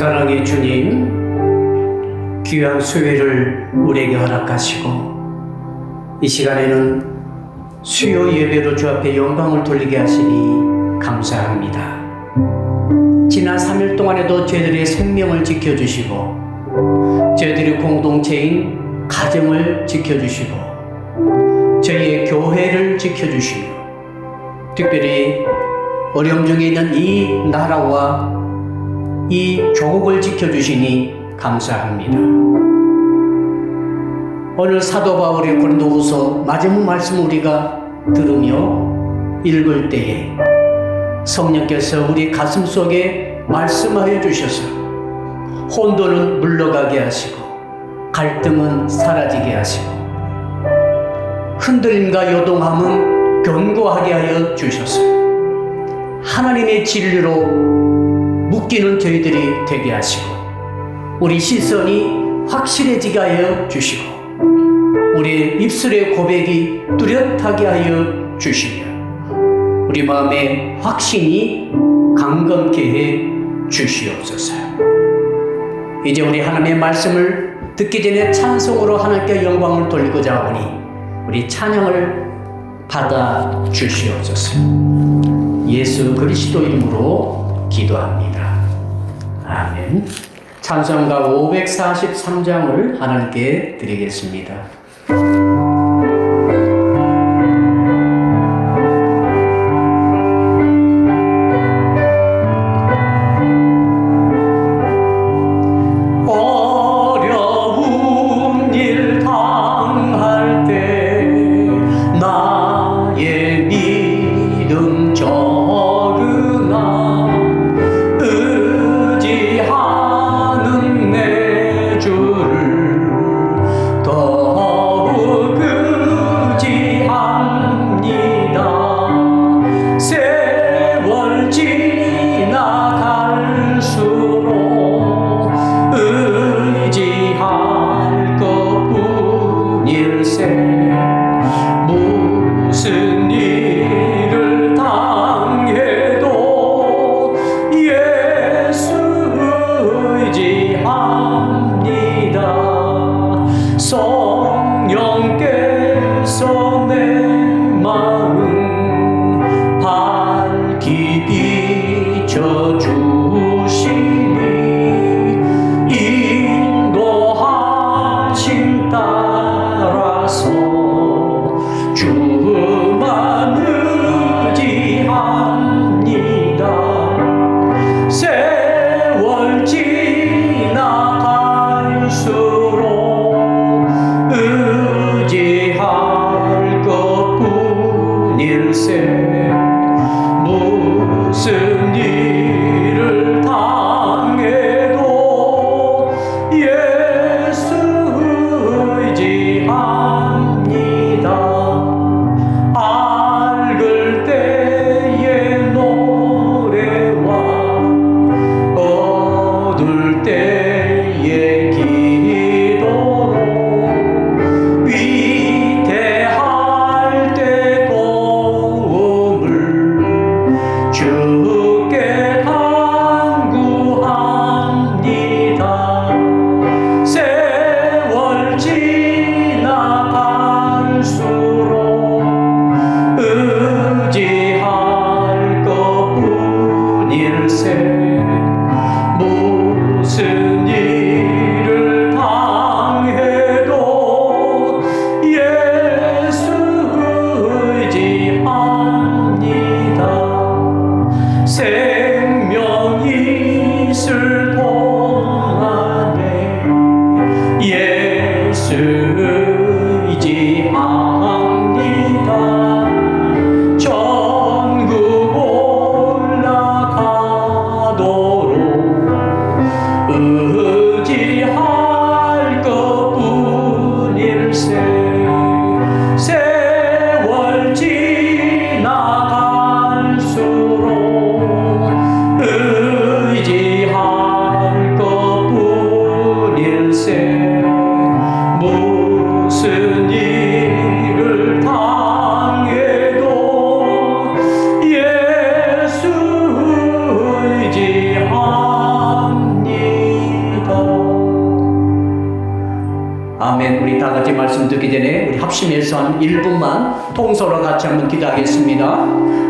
사랑의 주님, 귀한 수요일을 우리에게 허락하시고 이 시간에는 수요 예배로 주 앞에 영광을 돌리게 하시니 감사합니다. 지난 3일 동안에도 저희들의 생명을 지켜주시고 저희들의 공동체인 가정을 지켜주시고 저희의 교회를 지켜주시며 특별히 어려움 중에 있는 이 나라와 이 조국을 지켜주시니 감사합니다. 오늘 사도 바울의 고린도후서 마지막 말씀 우리가 들으며 읽을 때에 성령께서 우리 가슴 속에 말씀하여 주셔서 혼돈은 물러가게 하시고 갈등은 사라지게 하시고 흔들림과 요동함은 견고하게 하여 주셔서 하나님의 진리로 묶이는 저희들이 되게 하시고 우리 시선이 확실해지게 하여 주시고 우리 입술의 고백이 뚜렷하게 하여 주시며 우리 마음의 확신이 강건케 해 주시옵소서. 이제 우리 하나님의 말씀을 듣기 전에 찬송으로 하나님께 영광을 돌리고자 하오니 우리 찬양을 받아 주시옵소서. 예수 그리스도 이름으로 기도합니다. 아멘. 찬송가 543장을 하나님께 드리겠습니다. 어려운 일 당할 때 나의 믿음 적으나 의지하는 내 주를 더욱 의지합니다. 세월 지나갈수록 의지할 것뿐일세 무슨 일을 당해도 예수 의지합니다. 성령께서 내 마음 밝히 비춰주시니 인도하심 따라서 주만 의지합니다. 세월 지나갈수록 의지할 것뿐일세 무슨 일을 당해도 예수 의지합니다. 앓을 때의 노래와 어둘 때의 기도로 위대할 때 도움을 말씀 듣기 전에 우리 합심해서 한 1분만 통서로 같이 한번 기도하겠습니다.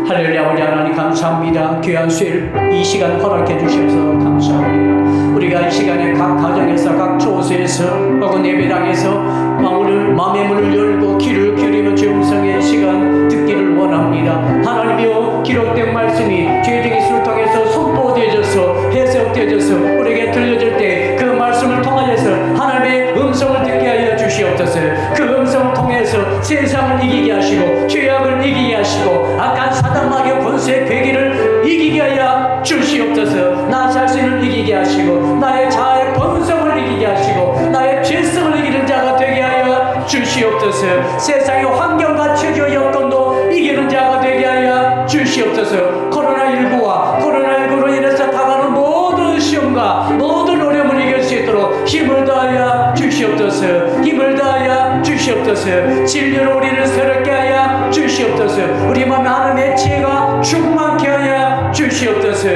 할렐루야. 우리 하나님 감사합니다. 귀한 수요일 이 시간 허락해 주셔서 감사합니다. 우리가 이 시간에 각 가정에서 각 초소에서 혹은 예배당에서 마음의 문을 열고 귀를 기울이며 주 음성의 시간 듣기를 원합니다. 하나님이여, 기록된 말씀이 죄등의 수를 통해서 선포되어져서 해석되어져서 우리에게 들려질 때 그 말씀을 통하여서 하나님의 음성을 듣게 하여 주시옵소서. 그 음성을 통해서 세상을 이기게 하시고 죄악을 이기게 하시고 악한 사단 마귀의 권세의 괴기를 이기게 하여 주시옵소서. 나 자신을 이기게 하시고 나의 자아의 본성을 이기게 하시고 나의 죄성을 이기는 자가 되게 하여 주시옵소서. 세상의 환경과 체조 여건도 이기는 자가 되게 하여 주시옵소서. 코로나19로 인해서 다가오는 모든 시험과 모든 어려움을 이길 수 있도록 힘을 다하여 주시옵소서. 힘을 다하여 주시옵소서. 진리로 우리를 새롭게 하여 주시옵소서. 우리 마음에 하나님의 지혜가 충만케 하여 주시옵소서.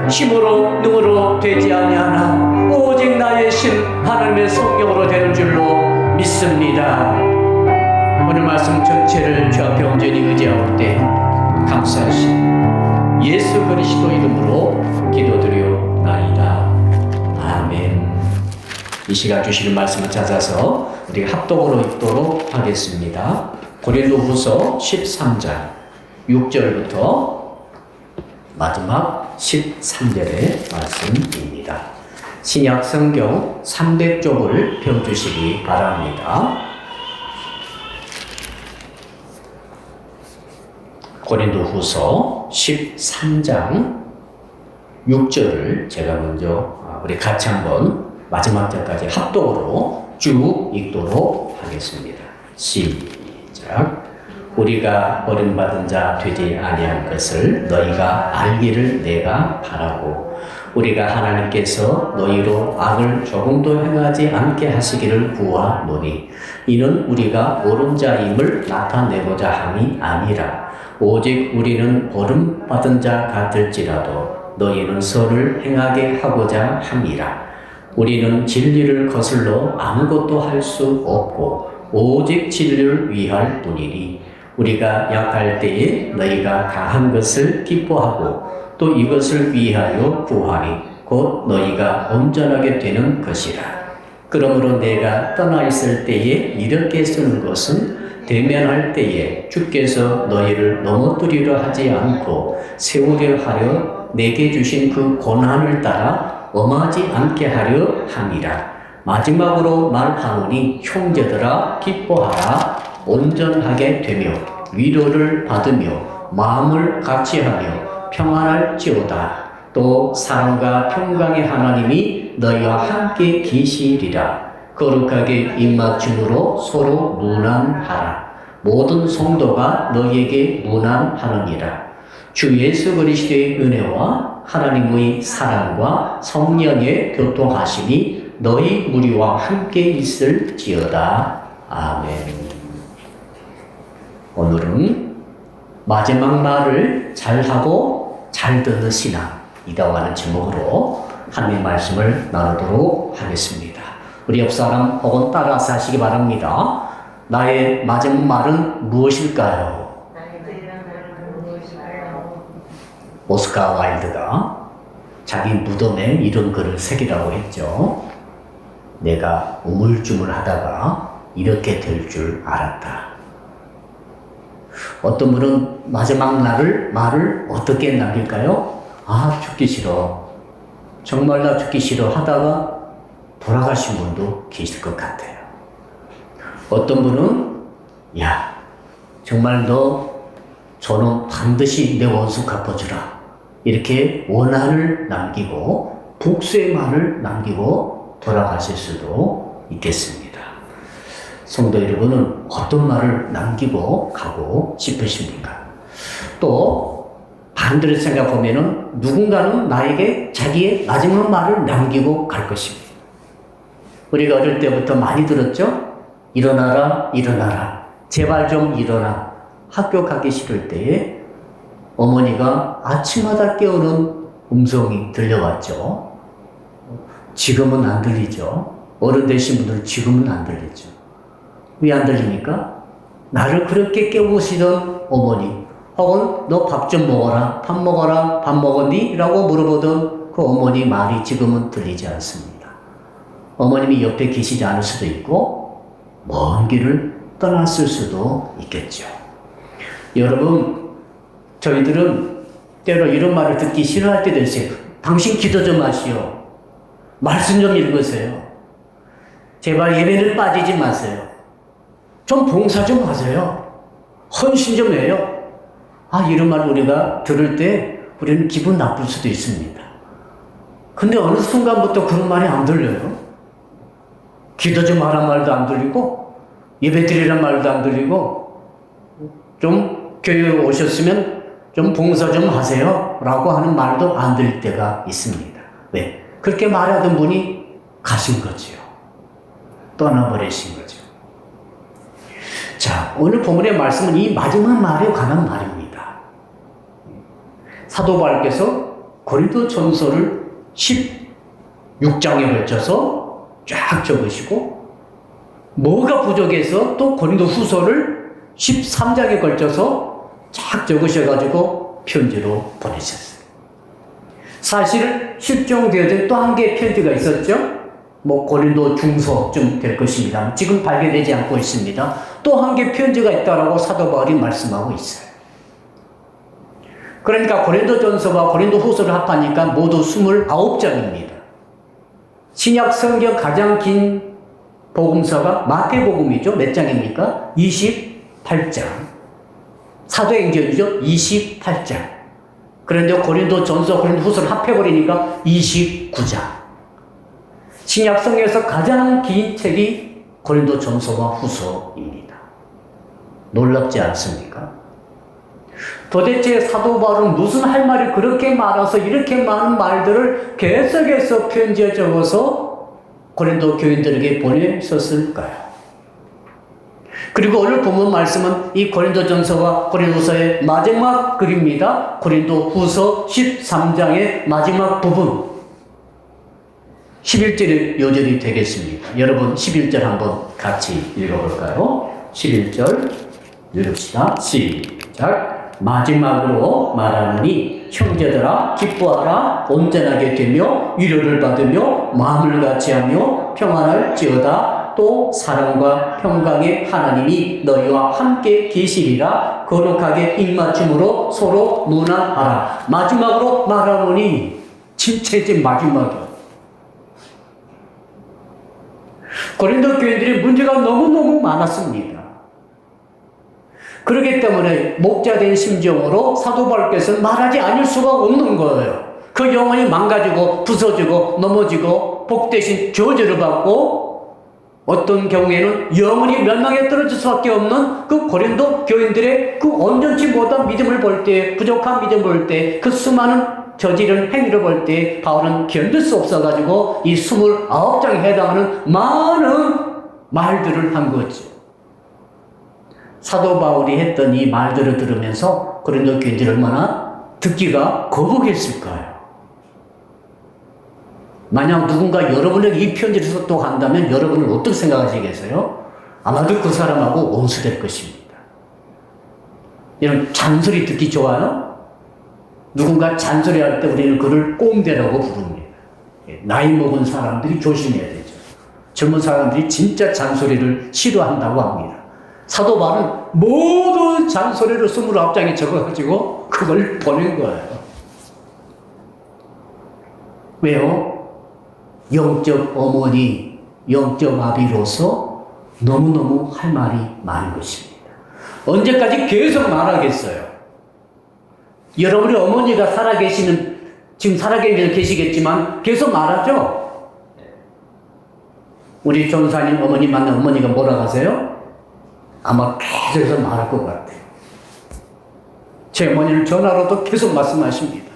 힘으로 능으로 되지 아니하나 오직 나의 신 하나님의 성령으로 되는 줄로 믿습니다. 오늘 말씀 전체를 주 앞에 온전히 의지하올 때 감사하신 예수 그리스도 이름으로 기도드리옵나이다. 아멘. 이 시간 주시는 말씀을 찾아서 우리가 합독으로 읽도록 하겠습니다. 고린도후서 13장 6절부터 마지막 13절의 말씀입니다. 신약 성경 300쪽을 펴주시기 바랍니다. 고린도후서 13장 6절을 제가 먼저 우리 같이 한번 마지막 절까지 합독으로 쭉 읽도록 하겠습니다. 시작. 우리가 버림받은 자 되지 아니한 것을 너희가 알기를 내가 바라고 우리가 하나님께서 너희로 악을 조금도 행하지 않게 하시기를 구하노니 이는 우리가 옳은 자임을 나타내고자 함이 아니라 오직 우리는 버림받은 자 같을지라도 너희는 선을 행하게 하고자 함이라. 우리는 진리를 거슬러 아무것도 할 수 없고 오직 진리를 위할 뿐이니 우리가 약할 때에 너희가 강한 것을 기뻐하고 또 이것을 위하여 구하니 곧 너희가 온전하게 되는 것이라. 그러므로 내가 떠나 있을 때에 이렇게 쓰는 것은 대면할 때에 주께서 너희를 넘어뜨리려 하지 않고 세우려 하려 내게 주신 그 고난을 따라 엄하지 않게 하려 함이라. 마지막으로 말하노니 형제들아 기뻐하라. 온전하게 되며 위로를 받으며 마음을 같이하며 평안할지어다. 또 사랑과 평강의 하나님이 너희와 함께 계시리라. 거룩하게 입맞춤으로 서로 문안하라. 모든 성도가 너희에게 문안하느니라. 주 예수 그리스도의 은혜와 하나님의 사랑과 성령의 교통하심이 너희 무리와 함께 있을지어다. 아멘. 오늘은 마지막 말을 잘하고 잘 듣는 신앙이라고 하는 제목으로 하나님의 말씀을 나누도록 하겠습니다. 우리 옆 사람 혹은 따라서 하시기 바랍니다. 나의 마지막 말은 무엇일까요? 오스카 와일드가 자기 무덤에 이런 글을 새기라고 했죠. 내가 우물쭈물하다가 이렇게 될 줄 알았다. 어떤 분은 마지막 말을 어떻게 남길까요? 아, 죽기 싫어. 정말 나 죽기 싫어 하다가 돌아가신 분도 계실 것 같아요. 어떤 분은 야, 정말 너 저놈 반드시 내 원수 갚아주라. 이렇게 원한을 남기고 복수의 말을 남기고 돌아가실 수도 있겠습니다. 성도 여러분은 어떤 말을 남기고 가고 싶으십니까? 또 반대로 생각하면은 누군가는 나에게 자기의 마지막 말을 남기고 갈 것입니다. 우리가 어릴 때부터 많이 들었죠? 일어나라, 일어나라. 제발 좀 일어나. 학교 가기 싫을 때에 어머니가 아침마다 깨우는 음성이 들려왔죠. 지금은 안 들리죠. 어른 되신 분들은 지금은 안 들리죠. 왜 안 들립니까? 나를 그렇게 깨우시던 어머니, 혹은 너 밥 좀 먹어라, 밥 먹어라, 밥 먹었니? 라고 물어보던 그 어머니 말이 지금은 들리지 않습니다. 어머님이 옆에 계시지 않을 수도 있고 먼 길을 떠났을 수도 있겠죠. 여러분, 저희들은 때로 이런 말을 듣기 싫어할 때도 있어요. 당신 기도 좀 하시오. 말씀 좀 읽으세요. 제발 예배를 빠지지 마세요. 좀 봉사 좀 하세요. 헌신 좀 해요. 이런 말 우리가 들을 때 우리는 기분 나쁠 수도 있습니다. 근데 어느 순간부터 그런 말이 안 들려요. 기도 좀 하란 말도 안 들리고, 예배 드리란 말도 안 들리고, 좀 교회에 오셨으면 좀 봉사 좀 하세요. 라고 하는 말도 안 들릴 때가 있습니다. 왜? 그렇게 말하던 분이 가신 거지요. 떠나버리신 거죠. 자, 오늘 본문의 말씀은 이 마지막 말에 관한 말입니다. 사도 바울께서 고린도 전서를 16장에 걸쳐서 쫙 적으시고, 뭐가 부족해서 또 고린도 후서를 13장에 걸쳐서 쫙 적으셔가지고 편지로 보내셨어요. 사실 실종되어진 또 한 개의 편지가 있었죠. 고린도 중서쯤 될 것입니다. 지금 발견되지 않고 있습니다. 또 한 개 편지가 있다라고 사도 바울이 말씀하고 있어요. 그러니까 고린도 전서와 고린도 후서를 합하니까 모두 29장입니다. 신약 성경 가장 긴 복음서가 마태복음이죠. 몇 장입니까? 28장. 사도행전이죠. 28장. 그런데 고린도 전서, 고린도 후서를 합해버리니까 29장. 신약 성경에서 가장 긴 책이 고린도 전서와 후서입니다. 놀랍지 않습니까? 도대체 사도 바울은 무슨 할 말이 그렇게 많아서 이렇게 많은 말들을 계속해서 편지에 적어서 고린도 교인들에게 보냈었을까요? 그리고 오늘 본문 말씀은 이 고린도 전서와 고린도 후서의 마지막 글입니다. 고린도 후서 13장의 마지막 부분. 11절의 요절이 되겠습니다. 여러분 11절 한번 같이 읽어볼까요? 11절 읽읍시다. 시작. 마지막으로 말하노니 형제들아 기뻐하라. 온전하게 되며 위로를 받으며 마음을 같이하며 평안할지어다. 또 사랑과 평강의 하나님이 너희와 함께 계시리라. 거룩하게 입맞춤으로 서로 문안하라. 마지막으로 말하노니 진짜 이제 마지막이야. 고린도 교인들이 문제가 너무너무 많았습니다. 그렇기 때문에 목자된 심정으로 사도 바울께서는 말하지 않을 수가 없는 거예요. 그 영혼이 망가지고 부서지고 넘어지고 복 대신 저주를 받고 어떤 경우에는 영원히 멸망에 떨어질 수밖에 없는 그 고린도 교인들의 그 온전치 못한 믿음을 볼 때, 부족한 믿음을 볼 때, 그 수많은 저지른 행위를 볼 때 바울은 견딜 수 없어가지고 이 29장에 해당하는 많은 말들을 한 거죠. 사도 바울이 했던 이 말들을 들으면서 고린도 교인들이 얼마나 듣기가 거북했을까요? 만약 누군가 여러분에게 이 편지를 속독한다면 여러분은 어떻게 생각하시겠어요? 아마도 그 사람하고 원수될 것입니다. 이런 잔소리 듣기 좋아요? 누군가 잔소리할 때 우리는 그를 꼼대라고 부릅니다. 나이 먹은 사람들이 조심해야 되죠. 젊은 사람들이 진짜 잔소리를 싫어한다고 합니다. 사도 바울은 모든 잔소리를 29장에 적어가지고 그걸 보낸 거예요. 왜요? 영적 어머니, 영적 아비로서 너무너무 할 말이 많은 것입니다. 언제까지 계속 말하겠어요? 여러분의 어머니가 지금 살아계시겠지만 계속 말하죠? 우리 전사님 어머니 만난 어머니가 뭐라고 하세요? 아마 계속해서 말할 것 같아요. 제 어머니는 전화로도 계속 말씀하십니다.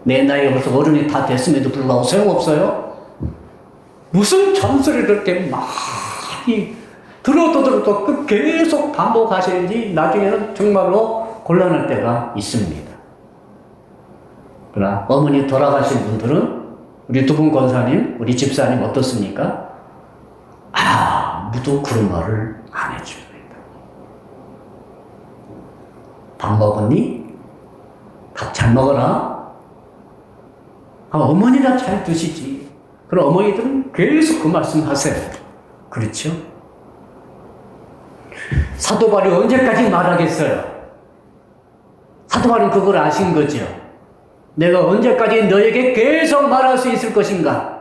내 나이가 벌써 어른이 다 됐음에도 불구하고 소용없어요? 무슨 잔소리를 이렇게 많이 들어도 계속 반복하시는지 나중에는 정말로 곤란할 때가 있습니다. 그러나 어머니 돌아가신 분들은 우리 두 분 권사님, 우리 집사님 어떻습니까? 아무도 그런 말을 안 해줍니다. 밥 먹었니? 밥 잘 먹어라. 어머니나 잘 드시지. 그럼 어머니들은 계속 그 말씀 하세요. 그렇죠? 사도 바울이 언제까지 말하겠어요? 사도 바울은 그걸 아신 거죠. 내가 언제까지 너에게 계속 말할 수 있을 것인가?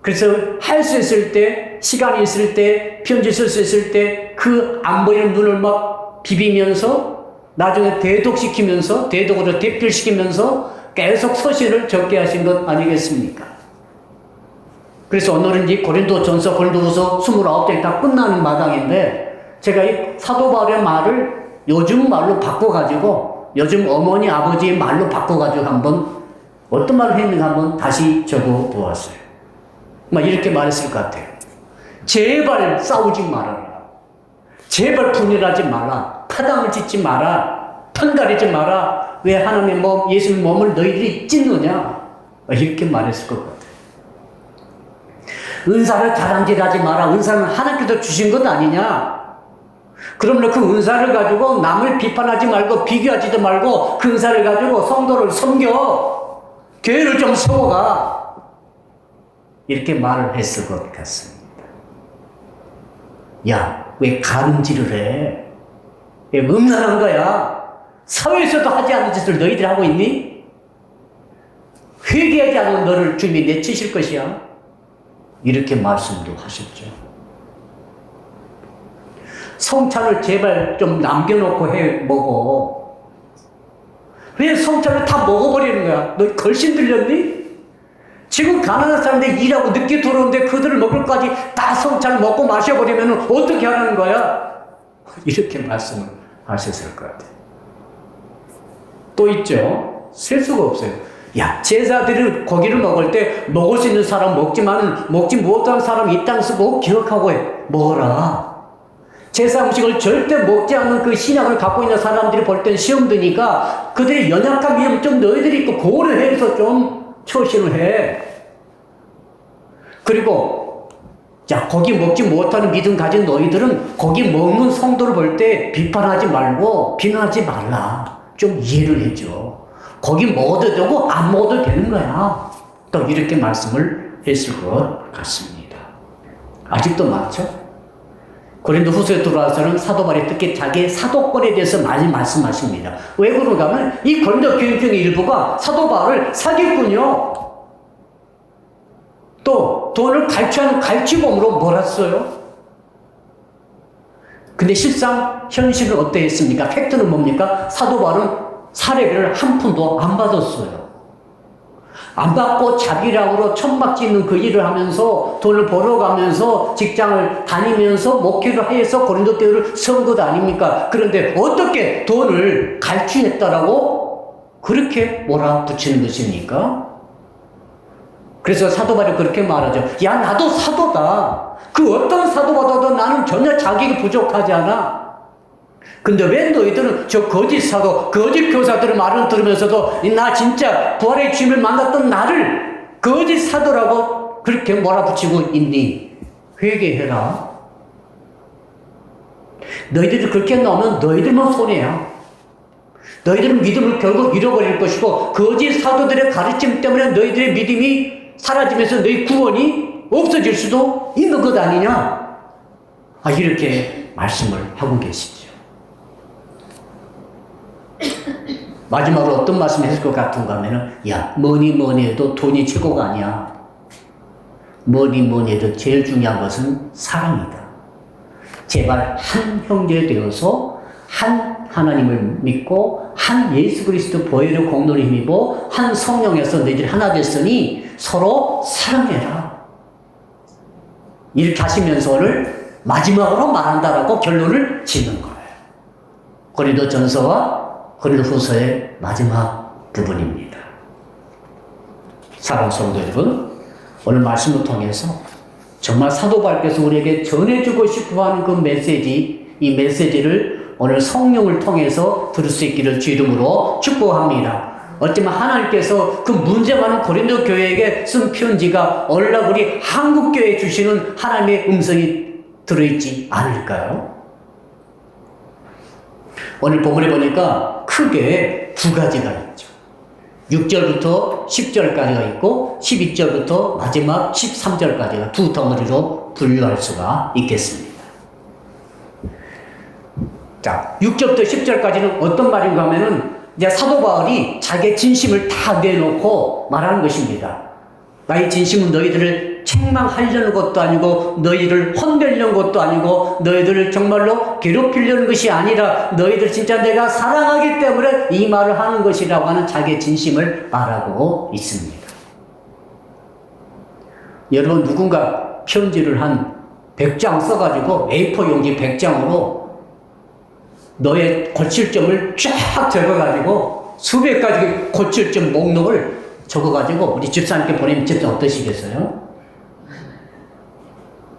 그래서 할 수 있을 때, 시간이 있을 때, 편지 쓸 수 있을 때 그 안 보이는 눈을 막 비비면서 나중에 대독시키면서 대독으로 대필시키면서 계속 서신을 적게 하신 것 아니겠습니까? 그래서 오늘은 이 고린도전서, 고린도후서 29장 다 끝나는 마당인데 제가 이 사도 바울의 말을 요즘 말로 바꿔가지고 요즘 어머니 아버지의 말로 바꿔가지고 한번 어떤 말을 했는가 한번 다시 적어 보았어요. 막 이렇게 말했을 것 같아요. 제발 싸우지 말아라. 제발 분열하지 마라. 파당을 짓지 마라. 편가리지 마라. 왜 하나님의 몸, 예수의 몸을 너희들이 찢느냐? 이렇게 말했을 것 같아요. 은사를 자랑질하지 마라. 은사는 하나님께서 주신 것 아니냐? 그러면 그 은사를 가지고 남을 비판하지 말고 비교하지도 말고 그 은사를 가지고 성도를 섬겨. 교회를 좀 세워가. 이렇게 말을 했을 것 같습니다. 야, 왜 가늠질을 해? 왜 음란한 거야? 사회에서도 하지 않는 짓을 너희들 하고 있니? 회개하지 않은 너를 주님이 내치실 것이야. 이렇게 말씀도 하셨죠. 성찬을 제발 좀 남겨놓고 해 먹어. 왜 성찬을 다 먹어버리는 거야? 너 걸신 들렸니? 지금 가난한 사람들 일하고 늦게 들어오는데 그들을 먹을까지 다 성찬을 먹고 마셔버리면 어떻게 하라는 거야? 이렇게 말씀을 하셨을 것 같아요. 또 있죠. 셀 수가 없어요. 야, 제자들이 고기를 먹을 때 먹을 수 있는 사람 먹지만 먹지 못하는 사람이 이 땅 쓰고 기억하고 먹어라. 제사 음식을 절대 먹지 않는 그 신앙을 갖고 있는 사람들이 볼 땐 시험 드니까 그들의 연약한 위험 좀 너희들이 또 고려해서 좀 처신을 해. 그리고 자, 고기 먹지 못하는 믿음 가진 너희들은 고기 먹는 성도를 볼 때 비판하지 말고 비난하지 말라. 좀 이해를 해줘. 고기 먹어도 되고 안 먹어도 되는 거야. 또 이렇게 말씀을 했을 것 같습니다. 아직도 맞죠? 고린도후서에 들어와서는 사도 바울이 특히 자기의 사도권에 대해서 많이 말씀하십니다. 왜 그런가 하면 이 고린도 교인 중에 일부가 사도 바울을 사기꾼이요. 또 돈을 갈취하는 갈취범으로 몰았어요. 근데 실상 현실은 어땠습니까? 팩트는 뭡니까? 사도 바울은 사례비를 한 푼도 안 받았어요. 안 받고 자기락으로 천막 짓는 그 일을 하면서 돈을 벌어가면서 직장을 다니면서 목회를 해서 고린도 교회를 세운 것 아닙니까? 그런데 어떻게 돈을 갈취했다라고 그렇게 몰아붙이는 것입니까? 그래서 사도 바울이 그렇게 말하죠. 야, 나도 사도다. 그 어떤 사도보다도 나는 전혀 자격이 부족하지 않아. 근데 왜 너희들은 저 거짓 사도, 거짓 교사들의 말을 들으면서도 나 진짜 부활의 주님을 만났던 나를 거짓 사도라고 그렇게 몰아붙이고 있니? 회개해라. 너희들이 그렇게 나오면 너희들만 손해야. 너희들은 믿음을 결국 잃어버릴 것이고 거짓 사도들의 가르침 때문에 너희들의 믿음이 사라지면서 너희 구원이 없어질 수도 있는 것 아니냐? 이렇게 말씀을 하고 계시죠. 마지막으로 어떤 말씀을 했을 것 같은가 하면은, 야, 뭐니 해도 돈이 최고가 아니야. 뭐니 해도 제일 중요한 것은 사랑이다. 제발 한 형제 되어서 한 하나님을 믿고 한 예수 그리스도 보혈의 공로를 힘입어 한 성령에서 너희들이 하나 됐으니 서로 사랑해라. 이렇게 하시면서 오늘 마지막으로 말한다라고 결론을 짓는 거예요. 고린도전서와 고린도후서의 마지막 부분입니다. 사랑하는 성도 여러분, 오늘 말씀을 통해서 정말 사도 바울께서 우리에게 전해주고 싶어 하는 그 메시지, 이 메시지를 오늘 성령을 통해서 들을 수 있기를 주 이름으로 축복합니다. 어쩌면 하나님께서 그 문제 많은 고린도 교회에게 쓴 편지가 오늘날 우리 한국 교회에 주시는 하나님의 음성이 들어있지 않을까요? 오늘 본문에 보니까 크게 두 가지가 있죠. 6절부터 10절까지가 있고 12절부터 마지막 13절까지가 두 덩어리로 분류할 수가 있겠습니다. 자, 6절부터 10절까지는 어떤 말인가 하면은 이제 사도 바울이 자기의 진심을 다 내놓고 말하는 것입니다. 나의 진심은 너희들을 책망하려는 것도 아니고 너희들을 혼내려는 것도 아니고 너희들을 정말로 괴롭히려는 것이 아니라 너희들 진짜 내가 사랑하기 때문에 이 말을 하는 것이라고 하는 자기의 진심을 말하고 있습니다. 여러분 누군가 편지를 한 100장 써가지고 A4 용지 100장으로 너의 고칠 점을 쫙 적어가지고 수백 가지 고칠 점 목록을 적어가지고 우리 집사님께 보내면 집사 어떠시겠어요?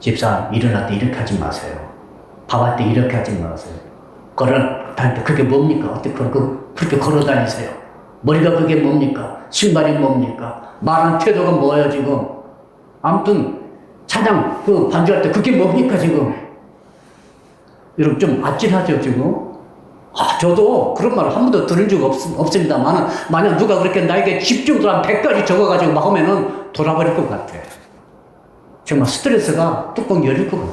집사 일어날 때 이렇게 하지 마세요. 밥할 때 이렇게 하지 마세요. 걸어다닐 때 그게 뭡니까? 어떻게 그렇게 걸어다니세요? 머리가 그게 뭡니까? 신발이 뭡니까? 말하는 태도가 뭐예요 지금? 아무튼 찬양 반주할 때 그게 뭡니까 지금? 여러분 좀 아찔하죠 지금? 저도 그런 말을 한 번도 들은 적 없습니다만 만약 누가 그렇게 나에게 집중도 한 100가지 적어가지고 막 하면은 돌아버릴 것 같아. 정말 스트레스가 뚜껑 열릴 것 같아.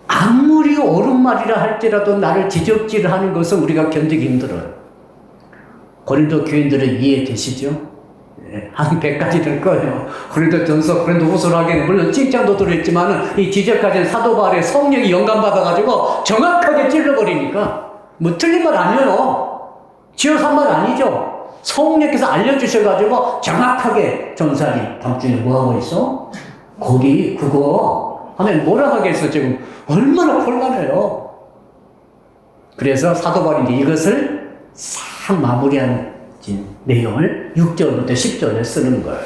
아무리 옳은 말이라 할지라도 나를 지적질하는 것은 우리가 견디기 힘들어요. 고린도 교인들은 이해되시죠? 한 100가지 될 거예요. 고린도 전서, 고린도 후서를 하기에는 물론 칭찬도 들어있지만 이 지적까지는 사도 바울의 성령이 영감받아가지고 정확하게 찔러버리니까 뭐 틀린 말 아니에요. 지어서 한 말 아니죠. 성령께서 알려주셔가지고 정확하게 전사리 다음 주에 뭐하고 있어? 거기 그거 하면 뭐라 하겠어 지금. 얼마나 곤란해요. 그래서 사도 바울이 이것을 싹 마무리하는 내용을 6절부터 10절에 쓰는 거예요.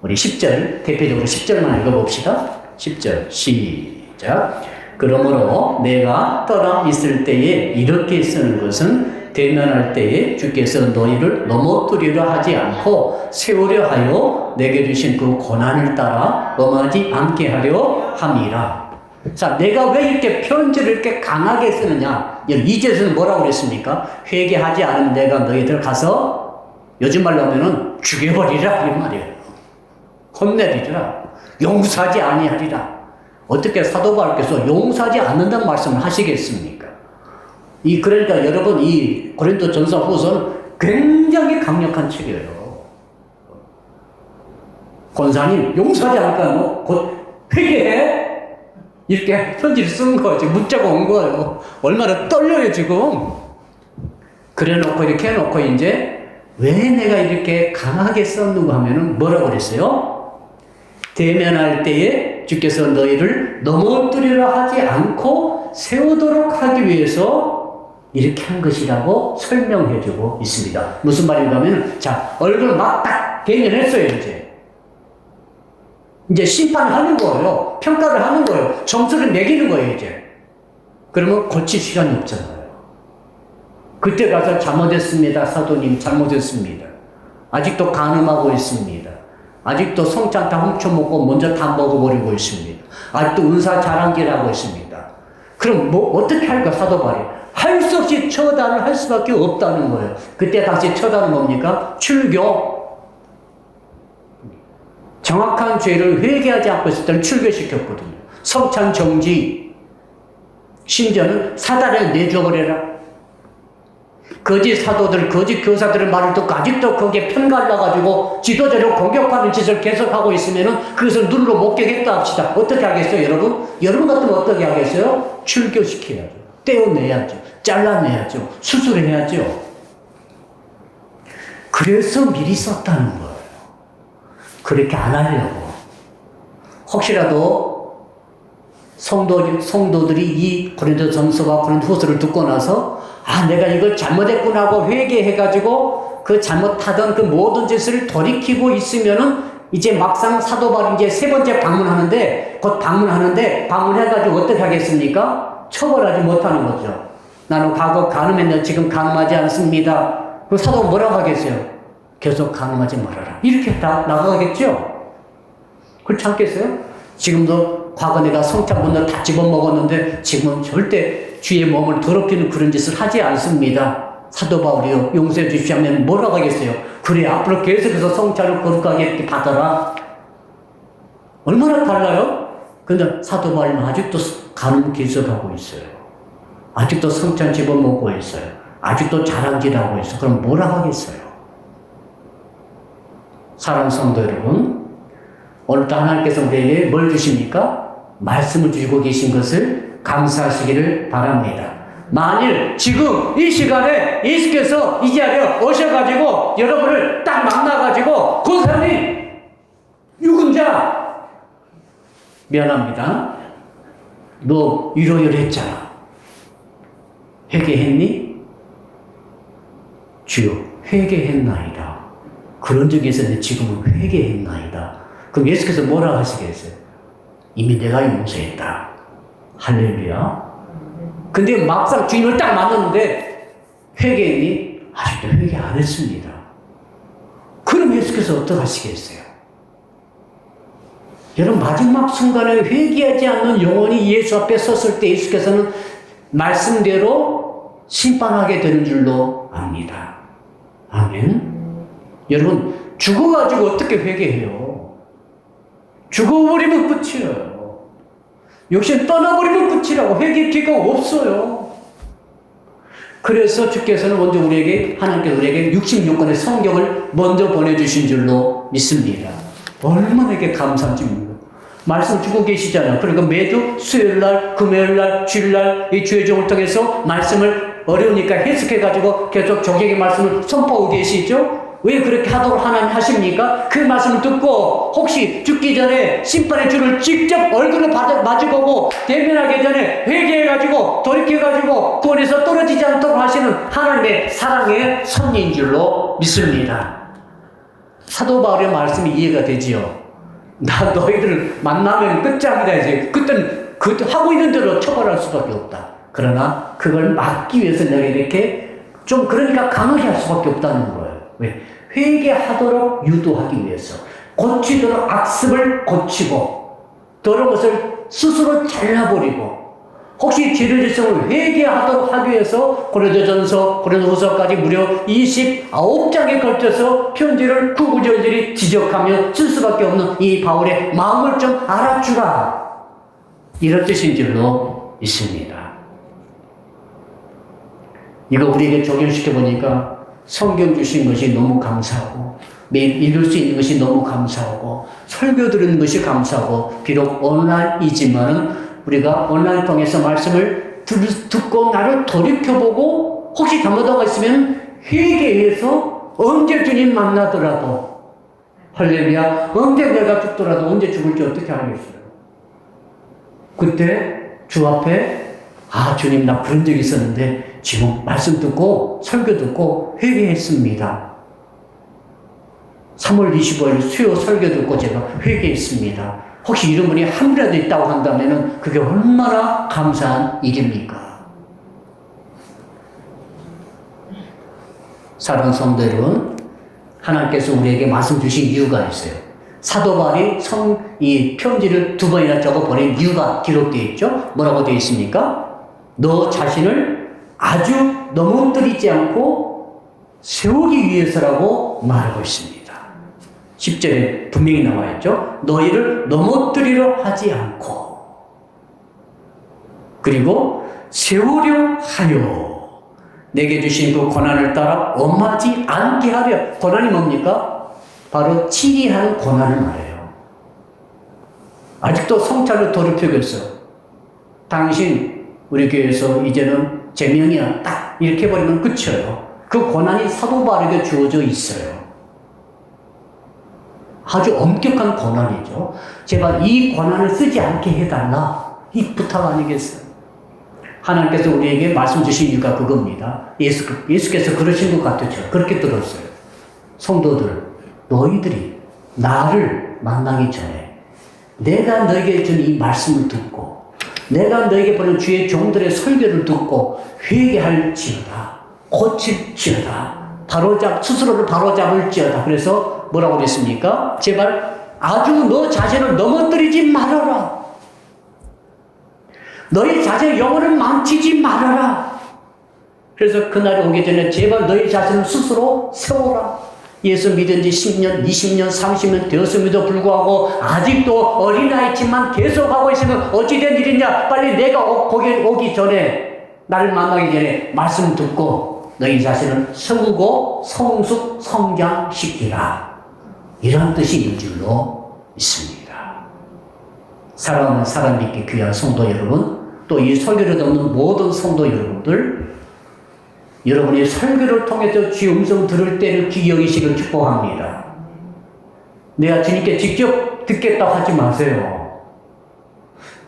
우리 10절, 대표적으로 10절만 읽어봅시다. 10절, 시작. 그러므로 내가 떠나 있을 때에 이렇게 쓰는 것은 대면할 때에 주께서 너희를 넘어뜨리려 하지 않고 세우려 하여 내게 주신 그 고난을 따라 범하지 않게 하려 함이라. 자, 내가 왜 이렇게 편지를 이렇게 강하게 쓰느냐? 2절에서는 뭐라고 그랬습니까? 회개하지 않으면 내가 너희들 가서 요즘 말로 하면은 죽여버리라 이 말이에요. 혼내리라. 용서하지 아니하리라. 어떻게 사도 바울께서 용서하지 않는다는 말씀을 하시겠습니까? 그러니까 여러분 이 고린도 전서 후서는 굉장히 강력한 책이에요. 권사님 용서하지 않을까요? 곧 회개해. 이렇게 편지를 쓴 거지. 문자가 온 거예요. 얼마나 떨려요, 지금. 그래 놓고, 이렇게 해놓고, 이제, 왜 내가 이렇게 강하게 썼는가 하면은 뭐라고 그랬어요? 대면할 때에 주께서 너희를 넘어뜨리려 하지 않고 세우도록 하기 위해서 이렇게 한 것이라고 설명해 주고 있습니다. 무슨 말인가 하면, 자, 얼굴을 막 딱 대면했어요, 이제 심판을 하는 거예요. 평가를 하는 거예요. 점수를 매기는 거예요, 이제. 그러면 고칠 시간이 없잖아요. 그때 가서 잘못했습니다. 사도님 잘못했습니다. 아직도 간음하고 있습니다. 아직도 송찬 다 훔쳐먹고 먼저 다 먹어버리고 있습니다. 아직도 은사 자랑질하고 있습니다. 그럼 뭐 어떻게 할까 사도 바울이? 할 수 없이 처단을 할 수밖에 없다는 거예요. 그때 당시 처단은 뭡니까? 출교. 정확한 죄를 회개하지 않고 있을 때는 출교시켰거든요. 성찬 정지. 심지어는 사단을 내줘버려라. 거짓 사도들, 거짓 교사들의 말을 듣고 아직도 거기에 편갈라가지고 지도자를 공격하는 짓을 계속하고 있으면은 그것을 눈으로 목격했다 합시다. 어떻게 하겠어요, 여러분? 여러분 같으면 어떻게 하겠어요? 출교시켜야죠. 떼어내야죠. 잘라내야죠. 수술해야죠. 그래서 미리 썼다는 거예요. 그렇게 안 하려고. 혹시라도 성도들이 이 고린도 전서와 고린도 후서를 듣고 나서 내가 이걸 잘못했구나 하고 회개해가지고 그 잘못하던 그 모든 짓을 돌이키고 있으면은 이제 막상 사도 바울이 이제 세 번째 방문하는데 곧 방문해가지고 어떻게 하겠습니까? 처벌하지 못하는 거죠. 나는 과거 간음했는데 지금 간음하지 않습니다. 그 사도가 뭐라고 하겠어요? 계속 간음하지 말아라. 이렇게 다 나가겠죠? 그렇지 않겠어요? 지금도 과거 내가 성찬문을 다 집어먹었는데 지금은 절대 주의 몸을 더럽히는 그런 짓을 하지 않습니다. 사도 바울이요, 용서해 주십시오 하면 뭐라고 하겠어요? 그래, 앞으로 계속해서 성찬을 거룩하게 받아라. 얼마나 달라요? 근데 사도 바울은 아직도 간음 기술하고 있어요. 아직도 성찬 집어먹고 있어요. 아직도 자랑질하고 있어요. 그럼 뭐라고 하겠어요? 사랑하는 성도 여러분, 오늘도 하나님께서 우리에게 뭘 주십니까? 말씀을 주시고 계신 것을 감사하시기를 바랍니다. 만일 지금 이 시간에 예수께서 이 자리에 오셔가지고 여러분을 딱 만나가지고 그 사람이 유근자 미안합니다. 너 이러이러했잖아. 회개했니? 주여 회개했나이다. 그런 적이 있었는데 지금은 회개했나이다. 그럼 예수께서 뭐라 하시겠어요? 이미 내가 용서했다. 할렐루야. 근데 막상 주님을 딱 만났는데 회개했니? 아직도 회개 안 했습니다. 그럼 예수께서 어떻게 하시겠어요? 여러분, 마지막 순간에 회개하지 않는 영혼이 예수 앞에 섰을 때 예수께서는 말씀대로 심판하게 되는 줄로 압니다. 아멘. 여러분, 죽어가지고 어떻게 회개해요? 죽어버리면 끝이에요. 역시 떠나버리면 끝이라고. 회개의 기회가 없어요. 그래서 주께서는 먼저 우리에게, 하나님께서 우리에게 66권의 성경을 먼저 보내주신 줄로 믿습니다. 얼마나 이게 감사한지 몰라요. 말씀 주고 계시잖아요. 그러니까 매주 수요일날, 금요일날, 주일날 이 주의 종을 통해서 말씀을 어려우니까 해석해가지고 계속 종에게 말씀을 선포하고 계시죠? 왜 그렇게 하도록 하나님 하십니까? 그 말씀을 듣고 혹시 죽기 전에 심판의 주를 직접 얼굴로 마주보고 대면하기 전에 회개해가지고 돌이켜가지고 구원에서 떨어지지 않도록 하시는 하나님의 사랑의 섭리인 줄로 믿습니다. 사도 바울의 말씀이 이해가 되지요. 나 너희들을 만나면 끝장이다 이제. 그때는 하고 있는 대로 처벌할 수밖에 없다. 그러나 그걸 막기 위해서 내가 이렇게 좀 그러니까 강하게 할 수밖에 없다는 거예요. 왜? 회개하도록 유도하기 위해서. 고치도록 악습을 고치고 더러운 것을 스스로 잘라버리고 혹시 죄를 지성을 회개하도록 하기 위해서 고린도전서, 고린도후서까지 무려 29장에 걸쳐서 편지를 구구절절히 지적하며 쓸 수밖에 없는 이 바울의 마음을 좀 알아주라. 이런 뜻인 줄로 있습니다. 이거 우리에게 적용시켜보니까 성경 주신 것이 너무 감사하고 매일 읽을 수 있는 것이 너무 감사하고 설교 들은 것이 감사하고 비록 온라인이지만은 우리가 온라인 통해서 말씀을 듣고 나를 돌이켜보고 혹시 잘못하고 있으면 회개해서 언제 주님 만나더라도 할렐루야 언제 내가 죽더라도 언제 죽을지 어떻게 알겠어요? 그때 주 앞에 주님 나 그런 적이 있었는데 지금 말씀 듣고 설교 듣고 회개했습니다. 3월 25일 수요 설교 듣고 제가 회개했습니다. 혹시 이런 분이 한 분이라도 있다고 한다면 그게 얼마나 감사한 일입니까? 사랑하는 성도 여러분, 하나님께서 우리에게 말씀 주신 이유가 있어요. 사도 바울이 이 편지를 2번이나 적어 보낸 이유가 기록되어 있죠. 뭐라고 되어 있습니까? 너 자신을 아주 넘어뜨리지 않고 세우기 위해서라고 말하고 있습니다. 10절에 분명히 나와 있죠. 너희를 넘어뜨리려 하지 않고 그리고 세우려 하여 내게 주신 그 고난을 따라 엄하지 않게 하려. 고난이 뭡니까? 바로 치리한 고난을 말해요. 아직도 성찰을 더럽히고 있어. 당신 우리 교회에서 이제는 제명이야 딱 이렇게 해버리면 끝이에요. 그 고난이 사도 바울에게 주어져 있어요. 아주 엄격한 고난이죠. 제발 이 고난을 쓰지 않게 해달라. 이 부탁 아니겠어요? 하나님께서 우리에게 말씀 주신 이유가 그겁니다. 예수께서 그러신 것 같았죠. 그렇게 들었어요. 성도들, 너희들이 나를 만나기 전에 내가 너에게 준 이 말씀을 듣고 내가 너에게 보낸 주의 종들의 설교를 듣고 회개할지어다. 고칠지어다. 스스로를 바로잡을지어다. 그래서 뭐라고 그랬습니까? 제발 아주 너 자신을 넘어뜨리지 말아라. 너희 자신의 영혼을 망치지 말아라. 그래서 그날이 오기 전에 제발 너희 자신을 스스로 세워라. 예수 믿은 지 10년, 20년, 30년 되었음에도 불구하고 아직도 어린아이지만 계속하고 있으면 어찌된 일이냐. 빨리 내가 거기 오기 전에, 나를 만나기 전에 말씀 듣고 너희 자신을 세우고 성숙 성장시키라. 이런 뜻이 있는 줄로 믿습니다. 사랑하는 사람 믿기 귀한 성도 여러분, 또 이 설교를 듣는 모든 성도 여러분들, 여러분이 설교를 통해서 주의 음성 들을 때를 귀히 여기시길 축복합니다. 내가 주님께 직접 듣겠다고 하지 마세요.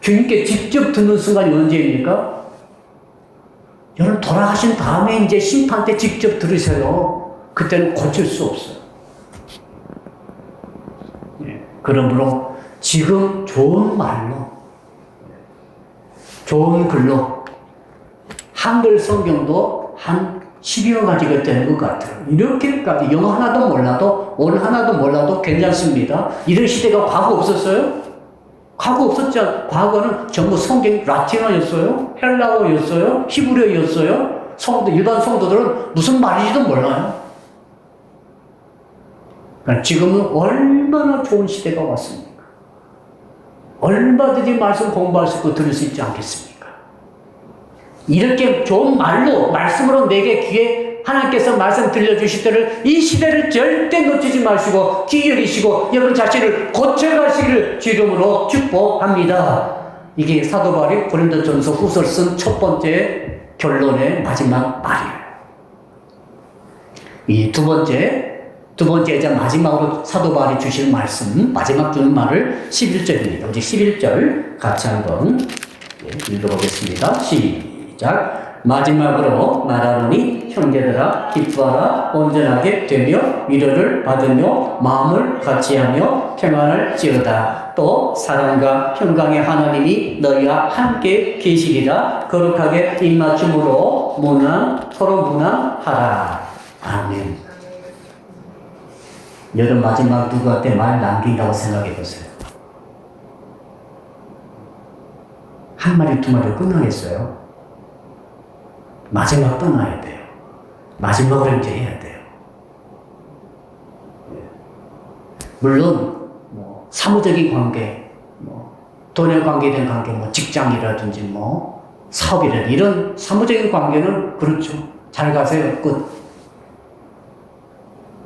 주님께 직접 듣는 순간이 언제입니까? 여러분 돌아가신 다음에 이제 심판 때 직접 들으세요. 그때는 고칠 수 없어요. 그러므로 지금 좋은 말로, 좋은 글로, 한글 성경도 한 10여 가지가 되는 것 같아요. 이렇게까지 영어 하나도 몰라도, 오늘 하나도 몰라도 괜찮습니다. 이런 시대가 과거 없었어요? 과거 없었죠. 과거는 전부 성경 라틴어였어요? 헬라어였어요? 히브리어였어요? 일반 성도들은 무슨 말인지도 몰라요. 그러니까 지금은 얼마나 좋은 시대가 왔습니까? 얼마든지 말씀 공부할 수 있고 들을 수 있지 않겠습니까? 이렇게 좋은 말로, 말씀으로 내게 귀에 하나님께서 말씀 들려주실 때를, 이 시대를 절대 놓치지 마시고 귀히 여기시고 여러분 자신을 고쳐가시기를 주 이름으로 축복합니다. 이게 사도 바울이 고린도전서 후서를 쓴 첫 번째 결론의 마지막 말이에요. 이 두 번째 마지막으로 사도 바울이 주실 말씀, 마지막 주는 말을 11절입니다. 우리 11절 같이 한번 읽어보겠습니다. 시작. 마지막으로 말하노니 형제들아 기뻐하라. 온전하게 되며 위로를 받으며 마음을 같이하며 평안할지어다. 또 사랑과 평강의 하나님이 너희와 함께 계시리라. 거룩하게 입맞춤으로 서로 무난하라. 아멘. 여러분 마지막 누구한테 말 남긴다고 생각해 보세요. 한 마리 두 마리 끝나겠어요? 마지막 떠나야 돼요. 마지막으로 이제 해야 돼요. 물론 사무적인 관계, 돈에 관계된 관계, 직장이라든지 사업이라든지 이런 사무적인 관계는 그렇죠. 잘 가세요. 끝.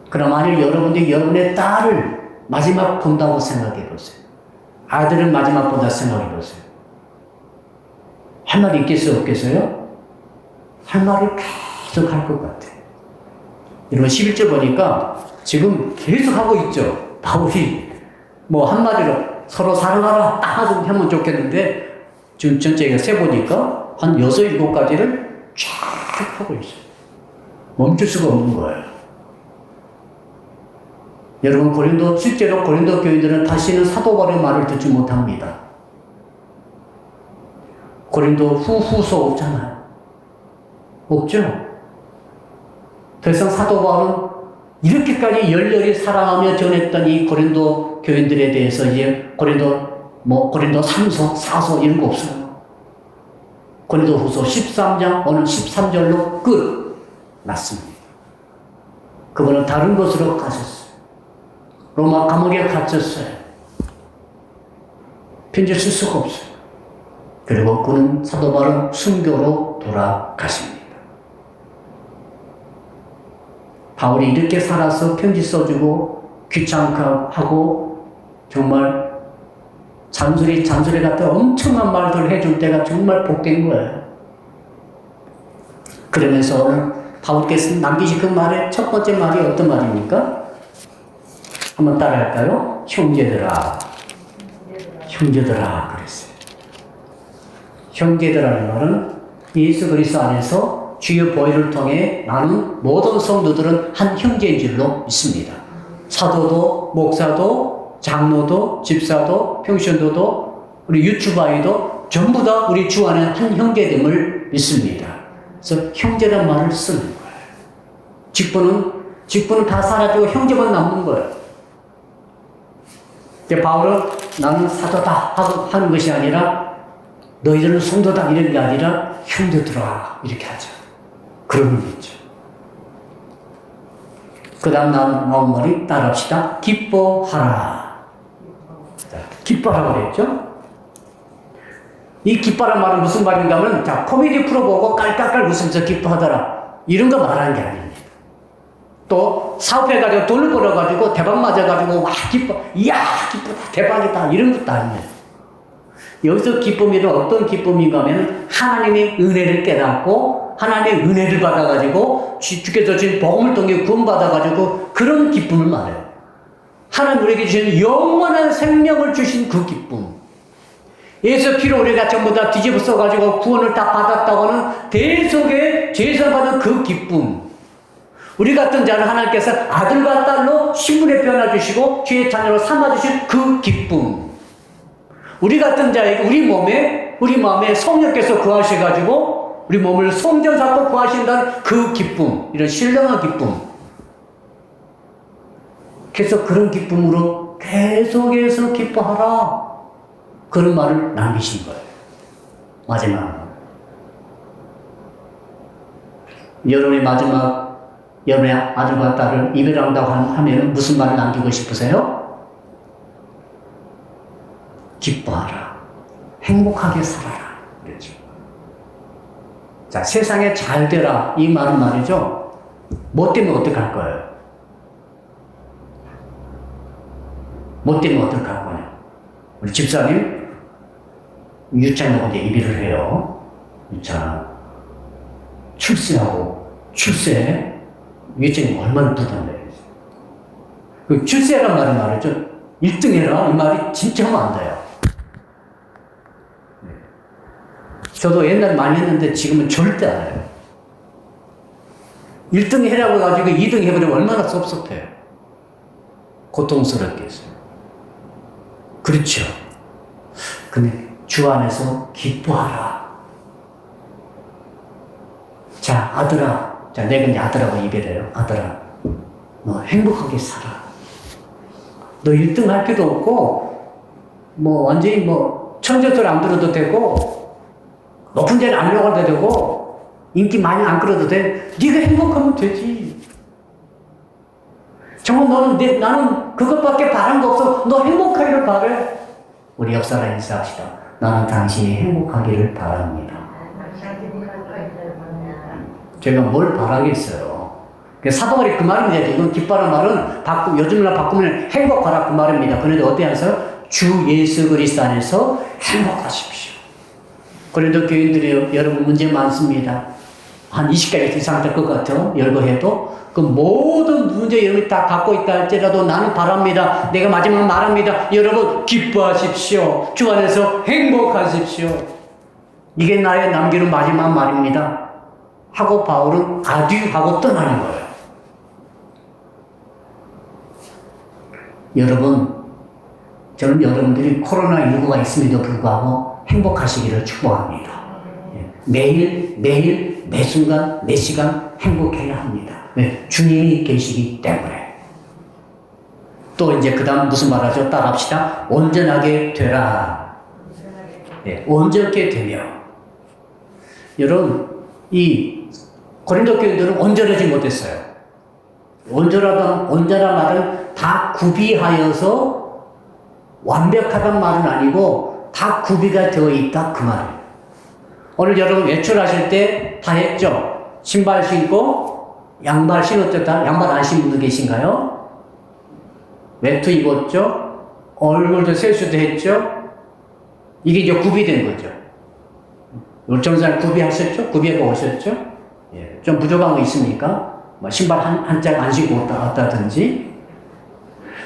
그럼 만일 여러분들이 여러분의 딸을 마지막 본다고 생각해 보세요. 아들을 마지막 본다 생각해 보세요. 할 말이 있겠어요? 없겠어요? 할 말을 계속 할 것 같아요. 여러분 11절 보니까 지금 계속 하고 있죠. 바울이 한마디로 서로 사랑하라 딱 하면 좋겠는데 지금 전체가 세보니까 한 6, 7가지를 쫙 하고 있어요. 멈출 수가 없는 거예요. 여러분 실제로 고린도 교인들은 다시는 사도 바울의 말을 듣지 못합니다. 고린도 후서 없잖아요. 없죠? 더 이상 사도 바울은 이렇게까지 열렬히 사랑하며 전했던 이 고린도 교인들에 대해서 이제 고린도 3서, 4서 이런 거 없어요. 고린도 후서 13장, 오늘 13절로 끝났습니다. 그분은 다른 곳으로 가셨어요. 로마 감옥에 갇혔어요. 편지 쓸 수가 없어요. 그리고 그는 사도 바울은 순교로 돌아가십니다. 바울이 이렇게 살아서 편지 써주고 귀찮게 하고 정말 잔소리 같은 엄청난 말들을 해줄 때가 정말 복된 거예요. 그러면서 오늘 바울께서 남기신 그 말의 첫 번째 말이 어떤 말입니까? 한번 따라할까요? 형제들아 그랬어요. 형제들아는 말은 예수 그리스도 안에서 주의 보혈을 통해 나는 모든 성도들은 한 형제인 줄로 믿습니다. 사도도, 목사도, 장로도, 집사도, 평신도도, 우리 유튜버도 전부 다 우리 주 안에 한 형제됨을 믿습니다. 그래서 형제란 말을 쓰는 거예요. 직분은 다 사라지고 형제만 남는 거예요. 바울은 나는 사도다 하는 것이 아니라 너희들은 성도다 이런 게 아니라 형제들아 이렇게 하죠. 그런 의미죠. 그 다음 나온 말이 따라합시다. 기뻐하라. 기뻐하라고 그랬죠. 이 기뻐하라는 말은 무슨 말인가 하면, 자, 코미디 프로 보고 깔깔깔 웃으면서 기뻐하더라. 이런 거 말하는 게 아닙니다. 또, 사업해가지고 돈을 벌어가지고 대박 맞아가지고 와, 기뻐. 이야, 기쁘다. 대박이다. 이런 것도 아닙니다. 여기서 기쁨이 어떤 기쁨인가 하면 하나님의 은혜를 깨닫고 하나님의 은혜를 받아가지고 주께서 주신 복음을 통해 구원받아가지고 그런 기쁨을 말해요. 하나님 우리에게 주신 영원한 생명을 주신 그 기쁨. 예수 피로 우리가 전부 다 뒤집어 써가지고 구원을 다 받았다고 하는 대속의 죄사 받은 그 기쁨. 우리 같은 자를 하나님께서 아들과 딸로 신분에 변화주시고 주의 자녀로 삼아주신 그 기쁨. 우리 같은 자에게 우리 마음에 성령께서 구하셔가지고 우리 몸을 성전 잡고 구하신다는 그 기쁨. 이런 신령한 기쁨. 그래서 그런 기쁨으로 계속해서 기뻐하라. 그런 말을 남기신 거예요. 마지막. 여러분의 여러분의 아들과 딸을 이별한다고 하면 무슨 말을 남기고 싶으세요? 기뻐하라. 행복하게 살아라. 그렇죠. 자, 세상에 잘 되라. 이 말은 말이죠. 뭐 때문에 어떡할 거예요? 뭐 때문에 어떡할 거냐? 우리 집사님, 유치원하고 이제 이별을 해요. 유치원. 출세. 유치원이 얼마나 부담돼요. 그 출세란 말은 말이죠. 1등 해라. 이 말이 진짜 하면 안 돼요. 저도 옛날에 많이 했는데 지금은 절대 안 해요. 1등 해라고 해가지고 2등 해버리면 얼마나 섭섭해요. 고통스럽게 했어요. 그렇죠. 근데 주 안에서 기뻐하라. 자, 아들아. 자, 내가 이제 아들하고 이별해요. 아들아. 너 행복하게 살아. 너 1등 할 필요 없고, 완전히 천재소리 안 들어도 되고, 높은 데는 안 올라가도 되고, 인기 많이 안 끌어도 돼. 네가 행복하면 되지. 정말 나는 그것밖에 바란 거 없어. 너 행복하기를 바래. 우리 옆 사람 인사합시다. 나는 당신이 행복하기를 바랍니다. 제가 뭘 바라겠어요. 사도말이 그 말입니다. 이건 기뻐하는 말은 요즘날 바꾸면 행복하라 그 말입니다. 그런데 어떻게 하세요? 주 예수 그리스도 안에서 행복하십시오. 그래도 교인들이 여러분 문제 많습니다. 한 20가지 이상 될 것 같아요. 열거해도. 그 모든 문제 여러분이 다 갖고 있다 할지라도 나는 바랍니다. 내가 마지막 말합니다. 여러분 기뻐하십시오. 주 안에서 행복하십시오. 이게 나의 남기는 마지막 말입니다. 하고 바울은 아듀하고 떠나는 거예요. 여러분, 저는 여러분들이 코로나19가 있음에도 불구하고 행복하시기를 축복합니다. 매일, 매 순간, 매 시간 행복해야 합니다. 네, 주님이 계시기 때문에. 또 이제 그 다음 무슨 말 하죠? 따라합시다. 온전하게 되라. 네, 온전하게 되며. 여러분, 이 고린도 교인들은 온전하지 못했어요. 온전한 말은 다 구비하여서 완벽하단 말은 아니고 다 구비가 되어 있다 그 말이에요. 오늘 여러분 외출하실 때 다 했죠? 신발 신고 양말 신었다. 양말 안 신는 분도 계신가요? 외투 입었죠? 얼굴도 세수도 했죠? 이게 이제 구비된 거죠. 정상 구비하셨죠? 구비하고 오셨죠? 예. 좀 부족한 거 있습니까? 신발 한 짝 안 신고 왔다든지.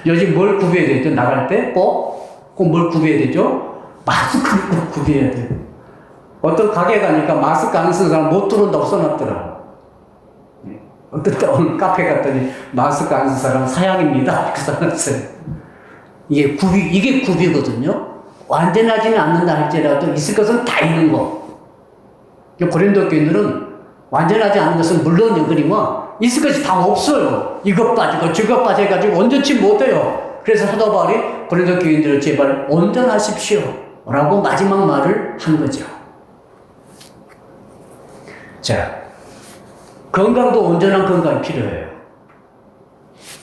요즘 뭘 구비해야 되죠? 나갈 때 꼭 뭘 구비해야 되죠? 마스크를 꼭 구비해야 돼요. 어떤 가게 가니까 마스크 안 쓰는 사람 못 들어온다고 써놨더라고. 예. 어떤 때 오늘 카페 갔더니 마스크 안 쓰는 사람 사양입니다. 이렇게 써놨어요. 이게 구비거든요. 완전하지는 않는다 할지라도 있을 것은 다 있는 거. 고린도 교인들은 완전하지 않은 것은 물론 여거니와 있을 것이 다 없어요. 이것 빠지고 저것 빠져가지고 온전치 못해요. 그래서 사도 바울이 고린도 교인들을 제발 온전하십시오. 라고 마지막 말을 한 거죠. 자, 건강도 온전한 건강이 필요해요.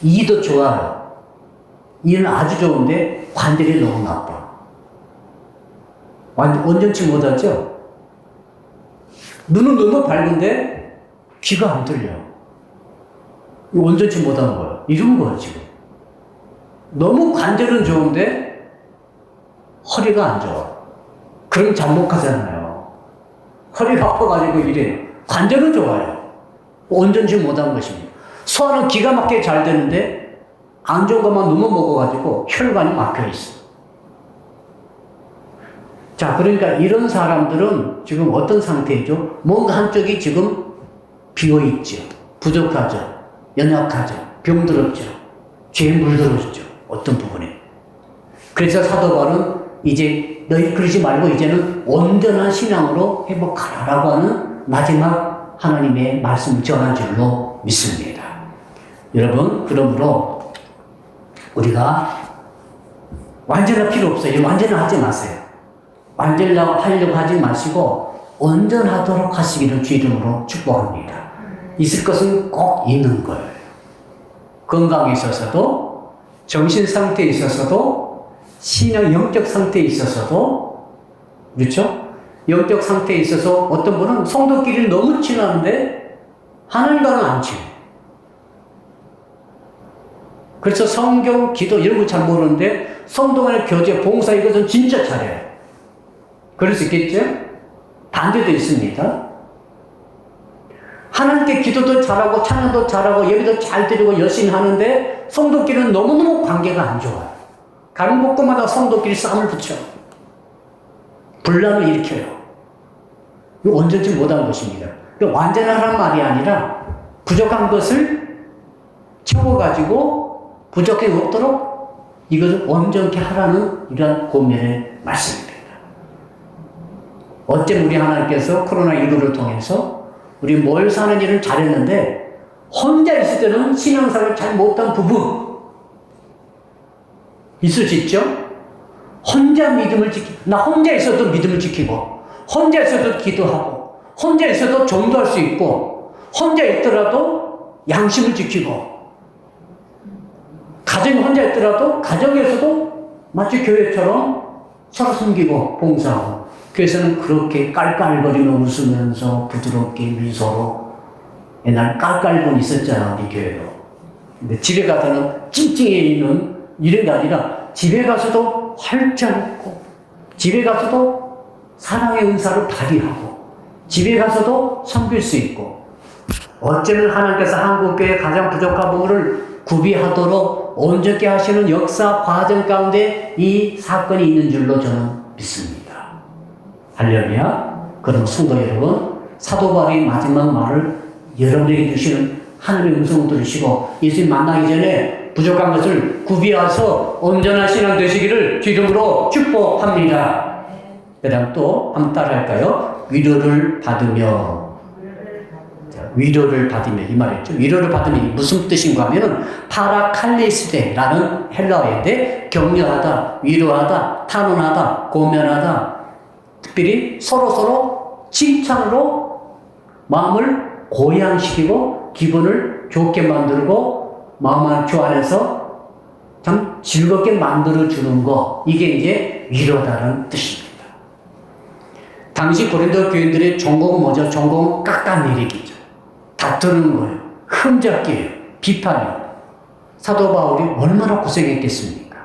이도 좋아요. 이는 아주 좋은데 관절이 너무 나빠. 온전치 못하죠? 눈은 너무 밝은데 귀가 안 들려. 온전치 못하는 거예요. 이런 거예요, 지금. 너무 관절은 좋은데 허리가 안 좋아. 그럼 잠복하잖아요. 허리가 아파가지고 이래. 관절은 좋아요. 온전치 못한 것입니다. 소화는 기가 막히게 잘 되는데 안 좋은 것만 너무 먹어가지고 혈관이 막혀 있어. 자, 그러니까 이런 사람들은 지금 어떤 상태이죠? 뭔가 한쪽이 지금 비어있죠. 부족하죠. 연약하죠. 병들었죠. 죄에 물들었죠. 어떤 부분에. 그래서 사도 바울은 이제 너희 그러지 말고 이제는 온전한 신앙으로 회복하라라고 하는 마지막 하나님의 말씀을 전한 줄로 믿습니다. 여러분, 그러므로 우리가 완전할 필요 없어요. 완전을 하지 마세요. 완전하려고 하지 마시고 온전하도록 하시기를 주 이름으로 축복합니다. 있을 것은 꼭 있는 거예요. 건강에 있어서도, 정신 상태에 있어서도, 신앙 영적 상태에 있어서도, 그렇죠? 영적 상태에 있어서 어떤 분은 성도끼리 너무 친한데 하나님과는 안 친해. 그래서 성경, 기도 이런 거 잘 모르는데 성도 간의 교제, 봉사 이것은 진짜 잘해요. 그럴 수 있겠죠? 반대도 있습니다. 하나님께 기도도 잘하고 찬양도 잘하고 예배도 잘 드리고 열심히 하는데 성도끼리는 너무너무 관계가 안 좋아요. 가는 곳마다 성도끼리 싸움을 붙여. 분란을 일으켜요. 이거 온전치 못한 것입니다. 완전하란 말이 아니라 부족한 것을 채워가지고 부족이 없도록 이것을 온전케 하라는 이러한 권면의 말씀입니다. 어쩜 우리 하나님께서 코로나19를 통해서 우리 모여 사는 일을 잘했는데 혼자 있을 때는 신앙생활을 잘 못한 부분 있을 수 있죠? 혼자 믿음을 지키고, 나 혼자 있어도 믿음을 지키고, 혼자 있어도 기도하고, 혼자 있어도 전도할 수 있고, 혼자 있더라도 양심을 지키고, 가정이 혼자 있더라도 가정에서도 마치 교회처럼 서로 섬기고 봉사하고, 교회에서는 그렇게 깔깔거리며 웃으면서 부드럽게 미소로 옛날 깔깔분 있었잖아, 우리 교회도. 근데 집에 가서는 찡찡해 있는 이런 게 아니라 집에 가서도 활짝 웃고, 집에 가서도 사랑의 은사를 발휘하고, 집에 가서도 섬길 수 있고, 어쩌면 하나님께서 한국교회의 가장 부족한 부분을 구비하도록 온전케 하시는 역사 과정 가운데 이 사건이 있는 줄로 저는 믿습니다. 할렐루야. 그럼 성도 여러분, 사도 바울의 마지막 말을 여러분에게 주시는 하나님의 음성을 들으시고 예수님 만나기 전에 부족한 것을 구비해서 온전한 신앙 되시기를 주 이름으로 축복합니다. 그 다음 또 한번 따라 할까요? 위로를 받으며. 위로를 받으며 이 말이죠. 위로를 받으며 무슨 뜻인가 하면은 파라칼리스데라는 헬라어인데 격려하다, 위로하다, 탄원하다, 고면하다, 특별히 서로서로 칭찬으로 마음을 고양시키고 기분을 좋게 만들고 마음 안에서 참 즐겁게 만들어주는 거, 이게 이제 위로다라는 뜻입니다. 당시 고린도 교인들의 전공은 뭐죠? 전공은 깎아내리기죠. 다투는 거예요. 흠잡기예요. 비판이에요. 사도 바울이 얼마나 고생했겠습니까?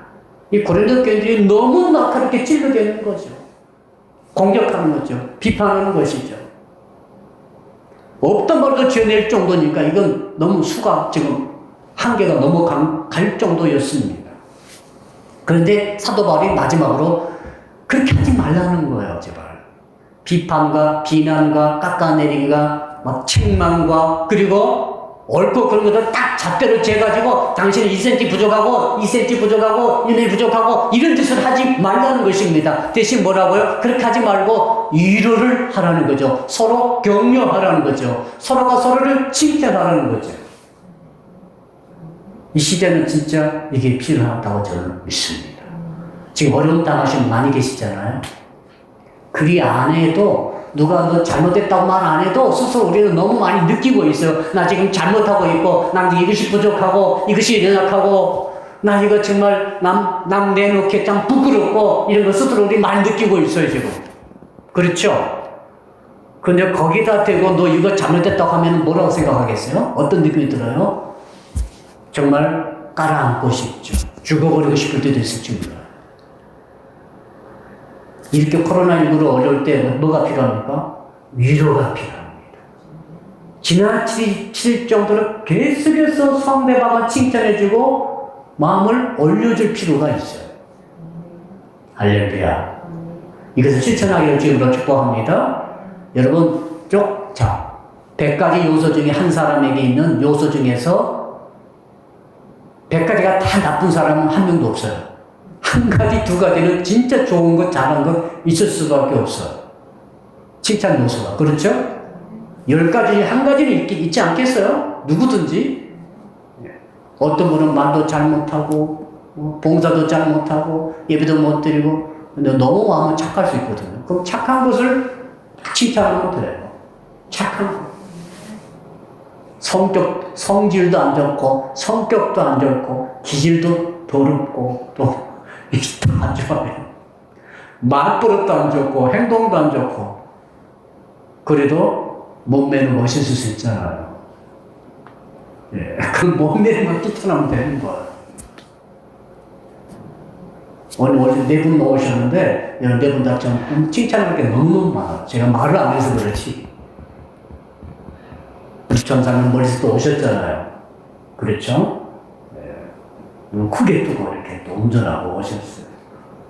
이 고린도 교인들이 너무 날카롭게 찔러대는 거죠. 공격하는 거죠. 비판하는 것이죠. 없던 말도 지어낼 정도니까 이건 너무 수가 지금 한계가 넘어갈 정도였습니다. 그런데 사도 바울이 마지막으로 그렇게 하지 말라는 거예요, 제발. 비판과 비난과 깎아내림과 막 책망과 그리고 옳고 그런 것들 딱 잣대로 재가지고 당신은 2cm 부족하고 2cm 부족하고 1mm 부족하고 이런 짓을 하지 말라는 것입니다. 대신 뭐라고요? 그렇게 하지 말고 위로를 하라는 거죠. 서로 격려하라는 거죠. 서로가 서로를 칭찬하라는 거죠. 이 시대는 진짜 이게 필요하다고 저는 믿습니다. 지금 어려움 당하시는 분 많이 계시잖아요. 그리 안 해도 누가 너 잘못했다고 말 안 해도 스스로 우리는 너무 많이 느끼고 있어요. 나 지금 잘못하고 있고, 난 이것이 부족하고, 이것이 연약하고, 나 이거 정말 남 내놓기 참 부끄럽고, 이런 거 스스로 우리 많이 느끼고 있어요, 지금. 그렇죠? 근데 거기다 대고 너 이거 잘못했다고 하면 뭐라고 생각하겠어요? 어떤 느낌이 들어요? 정말 깔아앉고 싶죠. 죽어버리고 싶을 때도 있을지 몰라요. 이렇게 코로나19로 어려울 때 뭐가 필요합니까? 위로가 필요합니다. 지나칠 정도로 계속해서 상대방을 칭찬해주고 마음을 올려줄 필요가 있어요. 할렐루야. 이것을 실천하기를 주님으로 축복합니다. 여러분, 자, 100가지 요소 중에 한 사람에게 있는 요소 중에서 100가지가 다 나쁜 사람은 한 명도 없어요. 한 가지, 두 가지는 진짜 좋은 것, 잘한 것 있을 수밖에 없어요. 칭찬 요소가. 그렇죠? 10가지, 한 가지는 있지 않겠어요? 누구든지. 어떤 분은 말도 잘 못하고, 봉사도 잘 못하고, 예배도 못 드리고, 근데 너무 마음은 착할 수 있거든요. 그럼 착한 것을 칭찬하면 돼요. 착한 것. 성질도 안 좋고, 성격도 안 좋고, 기질도 더럽고, 또, 다 안 좋아요. 말버릇도 안 좋고, 행동도 안 좋고, 그래도 몸매는 멋있을 수 있잖아요. 예, 그 몸매만 쫓아나면 되는 거예요. 오늘 4분 나오셨는데, 4분 다 좀 칭찬할 게 너무너무 많아요. 제가 말을 안 해서 그렇지. 전사님 머리에서 또 오셨잖아요. 그렇죠? 네. 크게 뜨고 이렇게 또 운전하고 오셨어요.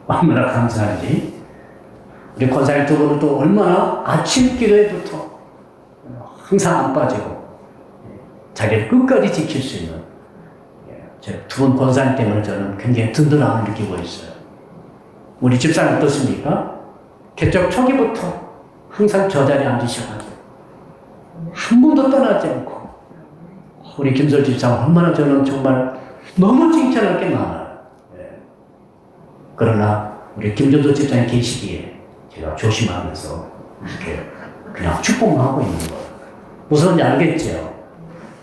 얼마나 감사한지. 우리 권사님 두 분은 또 얼마나 아침 기도에부터 항상 안 빠지고 자기를 끝까지 지킬 수 있는 두 분 권사님 때문에 저는 굉장히 든든함을 느끼고 있어요. 우리 집사님 어떻습니까? 개척 초기부터 항상 저 자리에 앉으셔가지고 한 번도 떠나지 않고 우리 김설 집사는 얼마나 저는 정말 너무 칭찬할 게 많아요. 그러나 우리 김전도 집사님 계시기에 제가 조심하면서 이렇게 그냥 축복만 하고 있는 거예요. 무서운지 알겠죠?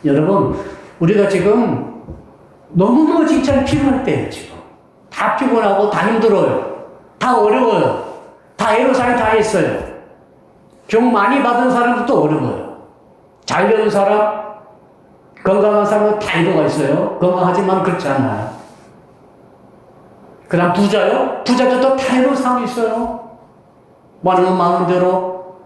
여러분, 우리가 지금 너무너무 칭찬이 필요할 때예요, 지금. 다 피곤하고, 다 힘들어요. 다 어려워요. 다 애로사항이 다 있어요. 경 많이 받은 사람도 어려워요. 잘 되는 사람, 건강한 사람은 다 애로가 있어요. 건강하지만 그렇지 않아요. 그 다음 부자요? 부자들도 다 애로사항이 있어요. 많은 마음대로.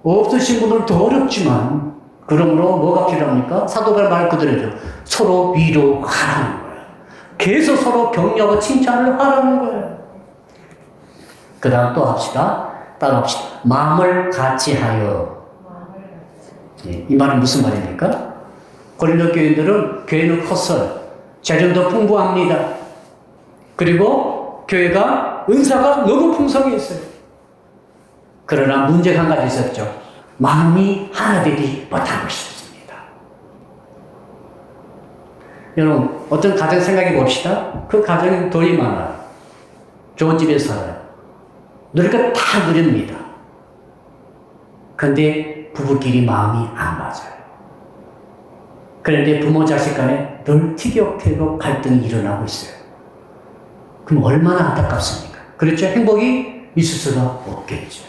없으신 분들은 더 어렵지만, 그러므로 뭐가 필요합니까? 사도발 말 그대로죠. 서로 위로하라는 거예요. 계속 서로 격려하고 칭찬을 하라는 거예요. 그 다음 또 합시다. 따라 합시다. 마음을 같이 하여. 이 말은 무슨 말입니까? 고린도 교인들은 교회는 컸어요. 재정도 풍부합니다. 그리고 교회가 은사가 너무 풍성했어요. 그러나 문제가 한 가지 있었죠. 마음이 하나 되지 못한 것이었습니다. 여러분, 어떤 가정 생각해 봅시다. 그 가정은 돈이 많아요. 좋은 집에 살아요. 누리가 다 누립니다. 근데 부부끼리 마음이 안 맞아요. 그런데 부모 자식 간에 늘 티격태격 갈등이 일어나고 있어요. 그럼 얼마나 안타깝습니까? 그렇죠? 행복이 있을 수가 없겠죠.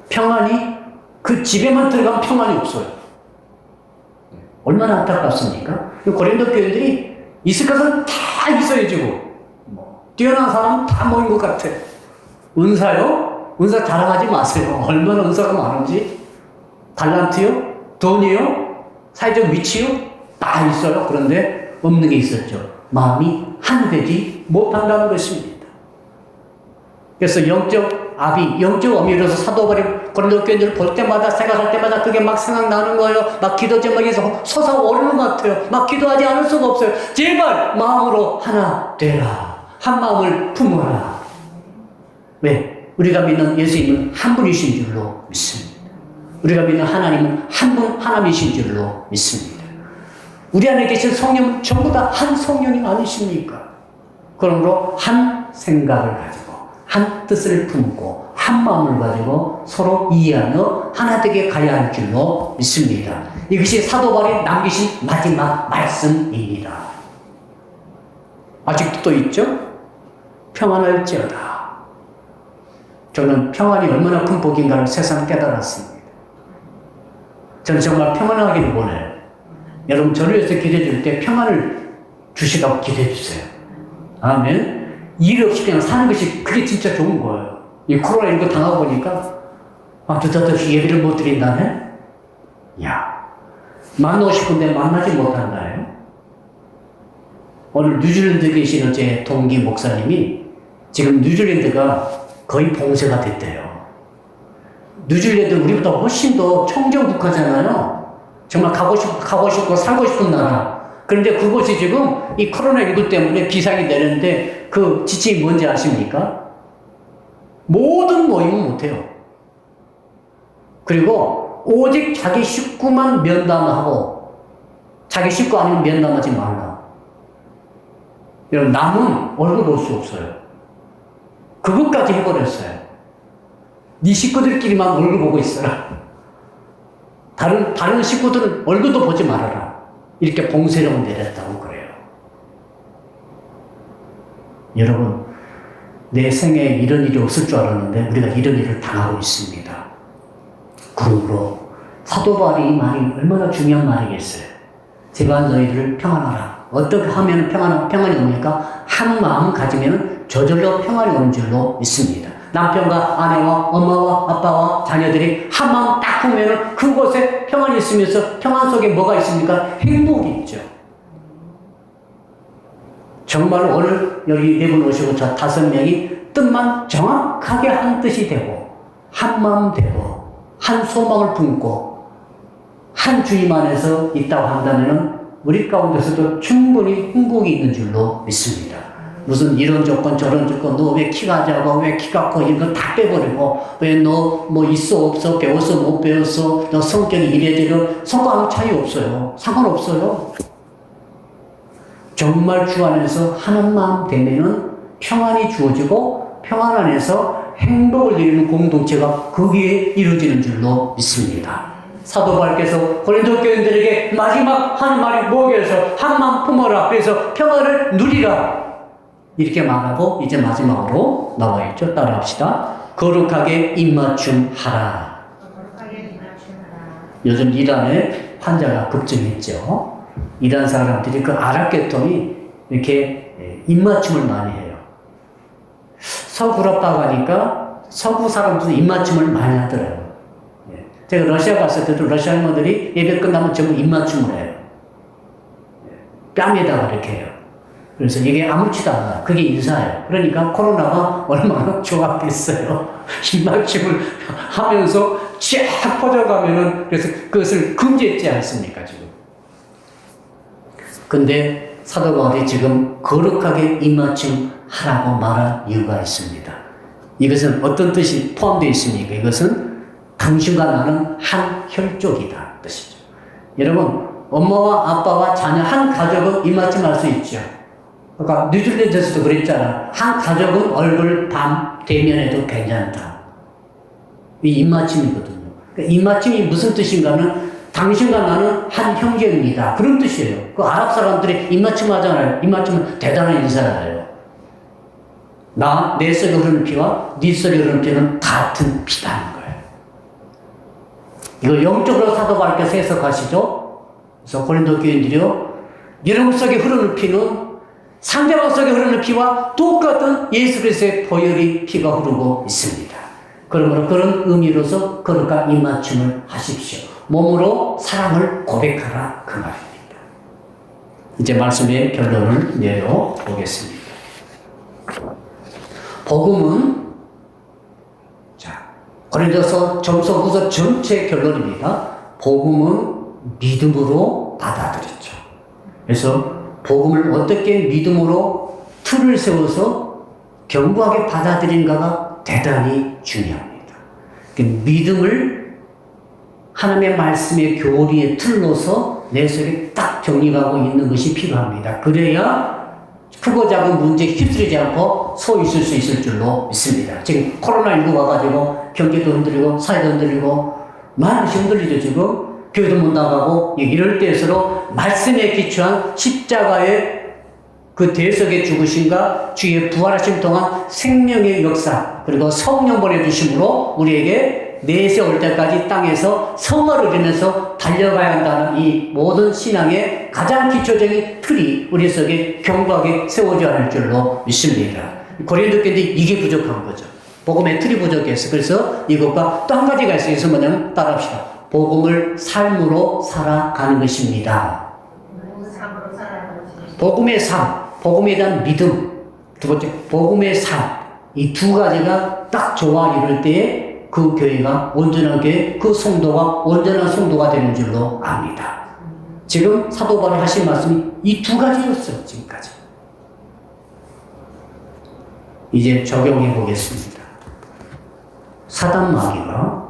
평안이 그 집에만 들어가면 평안이 없어요. 얼마나 안타깝습니까? 고린도 교인들이 있을 것은 다 있어요, 지금. 뛰어난 사람 다 모인 것 같아요. 은사요? 은사 자랑하지 마세요. 얼마나 은사가 많은지. 달란트요? 돈이요? 사회적 위치요? 다 있어요. 그런데 없는 게 있었죠. 마음이 하나 되지 못한다는 것입니다. 그래서 영적 아비, 영적 어미로서 사도바리 고린도 교인들을 볼 때마다 생각할 때마다 그게 막 생각나는 거예요. 막 기도 제목에서 솟아오르는 것 같아요. 막 기도하지 않을 수가 없어요. 제발 마음으로 하나 되라. 한 마음을 품어라. 왜? 우리가 믿는 예수님은 한 분이신 줄로 믿습니다. 우리가 믿는 하나님은 한 분 하나님이신 줄로 믿습니다. 우리 안에 계신 성령은 전부 다 한 성령이 아니십니까? 그러므로 한 생각을 가지고 한 뜻을 품고 한 마음을 가지고 서로 이해하며 하나 되게 가야 할 줄로 믿습니다. 이것이 사도 바울이 남기신 마지막 말씀입니다. 아직도 또 있죠? 평안할지어다. 저는 평안이 얼마나 큰 복인가를 새삼 깨달았습니다. 저는 정말 평안하기를 원해요. 여러분 저를 위해서 기도해 줄 때 평안을 주시라고 기도해 주세요. 아멘. 일 없이 그냥 사는 것이 그게 진짜 좋은 거예요. 이 코로나19 당하고 보니까 느닷없이 예배를 못 드린다네? 야, 만나고 싶은데 만나지 못한다요. 오늘 뉴질랜드에 계시는 제 동기 목사님이 지금 뉴질랜드가 거의 봉쇄가 됐대요. 뉴질랜드 우리보다 훨씬 더 청정국가잖아요. 정말 가고 싶고 살고 싶은 나라. 그런데 그곳이 지금 이 코로나19 때문에 비상이 되는데 그 지침이 뭔지 아십니까? 모든 모임은 못해요. 그리고 오직 자기 식구만 면담하고 자기 식구 아니면 면담하지 말라. 여러분 남은 얼굴 볼 수 없어요. 그것까지 해버렸어요. 네 식구들끼리만 얼굴 보고 있어라. 다른 식구들은 얼굴도 보지 말아라. 이렇게 봉쇄령을 내렸다고 그래요. 여러분, 내 생애에 이런 일이 없을 줄 알았는데 우리가 이런 일을 당하고 있습니다. 그러므로 사도 바울이 이 말이 얼마나 중요한 말이겠어요. 제가 너희들을 평안하라. 어떻게 하면 평안이 옵니까? 한 마음 가지면 저절로 평안이 오는 줄로 믿습니다. 남편과 아내와 엄마와 아빠와 자녀들이 한 마음 딱 보면 그곳에 평안이 있으면서 평안 속에 뭐가 있습니까? 행복이 있죠. 정말 오늘 여기 네 분 오시고 저 5명이 뜻만 정확하게 한 뜻이 되고 한 마음 되고 한 소망을 품고 한 주님 안에서 있다고 한다면 우리 가운데서도 충분히 행복이 있는 줄로 믿습니다. 무슨 이런 조건 저런 조건 너 왜 키가 작아 왜 키가 커 이런 거 다 빼버리고 왜 너 뭐 있어 없어 배웠어 못 배웠어 너 성격이 이래저래 성과 아무 차이 없어요. 상관없어요. 정말 주 안에서 하는 마음 되면은 평안이 주어지고 평안 안에서 행복을 누리는 공동체가 거기에 이루어지는 줄로 믿습니다. 사도 바울께서 고린도 교인들에게 마지막 하는 말이 뭐겠어요? 한 마음 품어라. 그래서 평안을 누리라. 이렇게 말하고 이제 마지막으로 나와 있죠. 따라합시다. 거룩하게 입맞춤하라. 요즘 이란에 환자가 급증했죠. 이란 사람들이 그 아랍계통이 이렇게 입맞춤을 많이 해요. 서구럽다고 하니까 서구 사람들도 입맞춤을 많이 하더라고요. 제가 러시아 갔을 때도 러시아 인들이 예배 끝나면 전부 입맞춤을 해요. 뺨에다가 이렇게 해요. 그래서 이게 아무렇지도 않아요. 그게 인사예요. 그러니까 코로나가 얼마나 좋았겠어요. 입맞춤을 하면서 쫙 퍼져가면은 그래서 그것을 금지했지 않습니까, 지금. 근데 사도 바울이 지금 거룩하게 입맞춤 하라고 말한 이유가 있습니다. 이것은 어떤 뜻이 포함되어 있습니까? 이것은 당신과 나는 한 혈족이다 뜻이죠. 여러분, 엄마와 아빠와 자녀 한 가족은 입맞춤 할 수 있죠. 그러니까 뉴질랜드에서도 그랬잖아. 한 가족은 얼굴 밤 대면해도 괜찮다. 이 입맞춤이거든요. 그러니까 입맞춤이 무슨 뜻인가는 당신과 나는 한 형제입니다. 그런 뜻이에요. 그 아랍 사람들이 입맞춤 하잖아요. 입맞춤은 대단한 인사예요. 내 속에 흐르는 피와 네 속에 흐르는 피는 같은 피다는 거예요. 이거 영적으로 사도 바울께서 해석하시죠. 그래서 고린도 교인들이요. 여러분 속에 흐르는 피는 상대방 속에 흐르는 피와 똑같은 예수 그리스도의 보혈이 피가 흐르고 있습니다. 그러므로 그런 의미로서 거룩한 입맞춤을 하십시오. 몸으로 사랑을 고백하라 그 말입니다. 이제 말씀의 결론을 내려보겠습니다. 복음은 고린도서 전서후서 전체 결론입니다. 복음은 믿음으로 받아들였죠. 그래서 복음을 어떻게 믿음으로 틀을 세워서 견고하게 받아들인가가 대단히 중요합니다. 믿음을 하나님의 말씀의 교리에 틀로서 내 속에 딱 정립하고 있는 것이 필요합니다. 그래야 크고 작은 문제에 휩쓸리지 않고 서 있을 수 있을 줄로 믿습니다. 지금 코로나19 와가지고 경제도 흔들리고 사회도 흔들리고 많은 것이 흔들리죠. 지금 교회도 못 나가고 이럴 때일수록 말씀에 기초한 십자가의 그 대속의 죽으심과 주의 부활하심 동안 생명의 역사 그리고 성령 보내주심으로 우리에게 내세 올 때까지 땅에서 성화를 이루면서 달려가야 한다는 이 모든 신앙의 가장 기초적인 틀이 우리 속에 견고하게 세워져야 할 줄로 믿습니다. 고린도 교회인데 이게 부족한 거죠. 복음의 틀이 부족해서. 그래서 이것과 또 한 가지가 있어요. 그래서 뭐냐면 따라합시다. 복음을 삶으로 살아가는 것입니다. 복음의 삶, 복음에 대한 믿음. 두 번째, 복음의 삶. 이 두 가지가 딱 조화 이룰 때에 그 교회가 온전한 교회, 그 성도가 온전한 성도가 되는 줄로 압니다. 지금 사도 바울이 하신 말씀이 이 두 가지였어요, 지금까지. 이제 적용해 보겠습니다. 사단 마귀가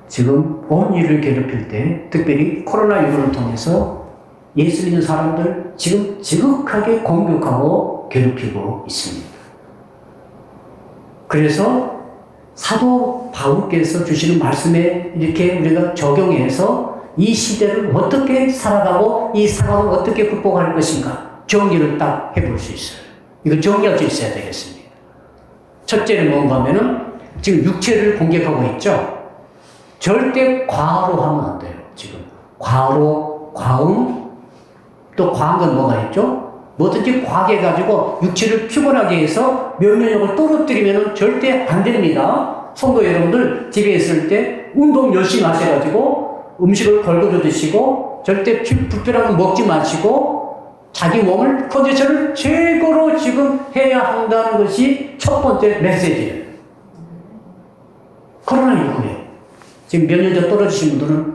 지금 온 인류를 괴롭힐 때, 특별히 코로나19를 통해서 예수 믿는 사람들 지금 지극하게 공격하고 괴롭히고 있습니다. 그래서 사도 바울께서 주시는 말씀에 이렇게 우리가 적용해서 이 시대를 어떻게 살아가고 이 상황을 어떻게 극복할 것인가 정리를 딱 해볼 수 있어요. 이거 정리할 수 있어야 되겠습니다. 첫째는 뭔가 하면은 지금 육체를 공격하고 있죠. 절대 과로 하면 안 돼요. 지금 과로, 과음, 또 과한 건 뭐가 있죠? 뭐든지 과하게 해가지고 육체를 피곤하게 해서 면역력을 떨어뜨리면 절대 안 됩니다. 성도 여러분들 집에 있을 때 운동 열심히 하셔가지고 음식을 걸거려 드시고 절대 불편한 거 먹지 마시고 자기 몸을 컨디션을 최고로 지금 해야 한다는 것이 첫 번째 메시지예요. 코로나19에 지금 면역력 떨어지신 분들은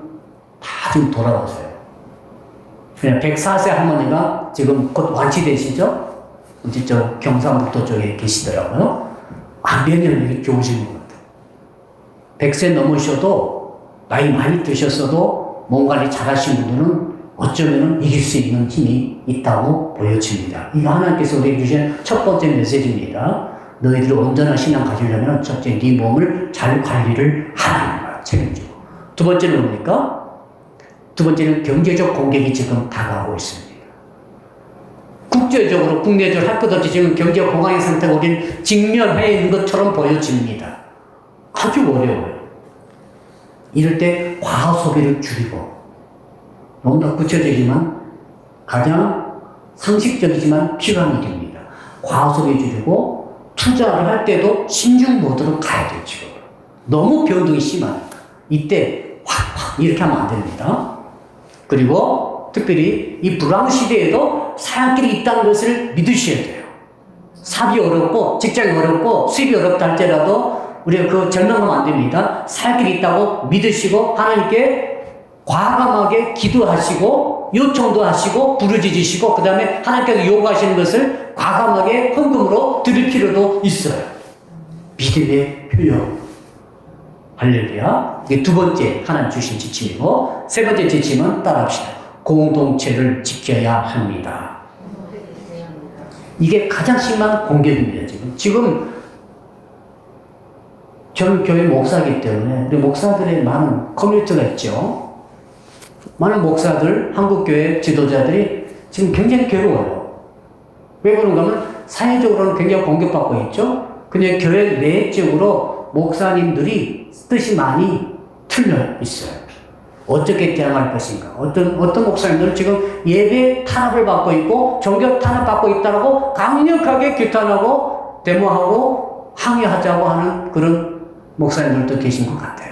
다 지금 돌아가세요. 그냥 104세 할머니가 지금 곧 완치되시죠? 이제 저 경상북도 쪽에 계시더라고요. 면역력이 좋으신 것 같아요. 100세 넘으셔도 나이 많이 드셨어도 몸 관리 잘 하신 분들은 어쩌면 이길 수 있는 힘이 있다고 보여집니다. 이거 하나님께서 우리에게 주신 첫 번째 메시지입니다. 너희들이 온전한 신앙 가지려면 첫째 네 몸을 잘 관리를 하라는 거야. 책임지고. 두 번째는 뭡니까? 두 번째는 경제적 공격이 지금 다가오고 있습니다. 국제적으로, 국내적으로 할 것 없이 지금 경제 공황의 상태가 우리는 직면해 있는 것처럼 보여집니다. 아주 어려워요. 이럴 때 과학 소비를 줄이고, 너무나 구체적이지만 가장 상식적이지만 필요한 일입니다. 과학 소비 줄이고 투자를 할 때도 신중 모드로 가야 돼요. 지금 너무 변동이 심하니까 이때 확 이렇게 하면 안 됩니다. 그리고 특별히 이 불황 시대에도 사약길이 있다는 것을 믿으셔야 돼요. 사업이 어렵고 직장이 어렵고 수입이 어렵다 할지라도 우리가 그 절망하면 안 됩니다. 사약길이 있다고 믿으시고 하나님께 과감하게 기도하시고 요청도 하시고 부르짖으시고 그 다음에 하나님께서 요구하시는 것을 과감하게 헌금으로 드릴 필요도 있어요. 믿음의 표현. 할렐루야. 이게 두 번째 하나님 주신 지침이고 세 번째 지침은 따라합시다. 공동체를 지켜야 합니다. 이게 가장 심한 공격입니다. 지금 저는 교회 목사이기 때문에 우리 목사들의 많은 커뮤니티가 있죠. 많은 목사들, 한국교회 지도자들이 지금 굉장히 괴로워요. 왜 그런가 하면 사회적으로는 굉장히 공격받고 있죠. 근데 교회 내적으로 목사님들이 뜻이 많이 틀려 있어요. 어떻게 대항할 것인가. 어떤 목사님들은 지금 예배 탄압을 받고 있고 종교 탄압받고 있다고 강력하게 규탄하고 데모하고 항의하자고 하는 그런 목사님들도 계신 것 같아요.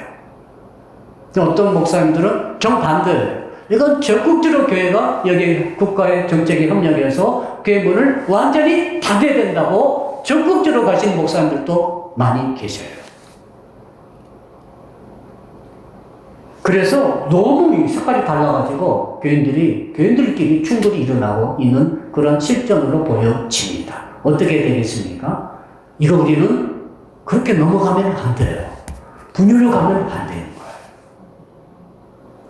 어떤 목사님들은 정반대예요. 이건 적극적으로 교회가 여기 국가의 정책에 협력해서 교회 문을 완전히 닫아야 된다고 적극적으로 가시는 목사님들도 많이 계셔요. 그래서 너무 색깔이 달라가지고 교인들끼리 충돌이 일어나고 있는 그런 실정으로 보여집니다. 어떻게 되겠습니까? 이거 우리는 그렇게 넘어가면 안 돼요. 분열로 가면 안 되는 거예요.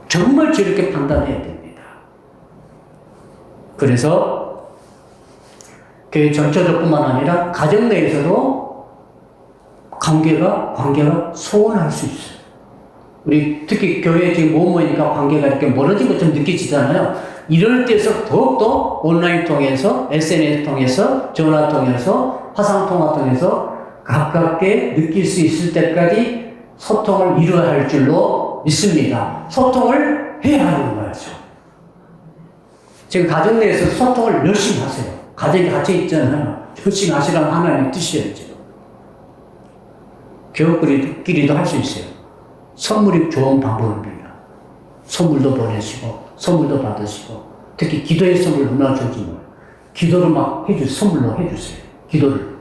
정말 저렇게 판단해야 됩니다. 그래서 교회 전체적뿐만 아니라 가정 내에서도 관계가 소원할 수 있어요. 우리 특히 교회에 지금 못 모이니까 관계가 이렇게 멀어진 것처럼 느껴지잖아요. 이럴 때서 더욱더 온라인 통해서, SNS 통해서, 전화 통해서, 화상통화 통해서 가깝게 느낄 수 있을 때까지 소통을 이루어야 할 줄로 믿습니다. 소통을 해야 하는 거죠. 지금 가정 내에서 소통을 열심히 하세요. 가정이 같이 있잖아요. 열심히 하시라는 하나님의 뜻이에요. 교우끼리도 할 수 있어요. 선물이 좋은 방법입니다. 선물도 보내시고, 선물도 받으시고, 특히 기도의 선물 얼마나 좋은지 몰라요. 기도를 막 선물로 해주세요. 기도를.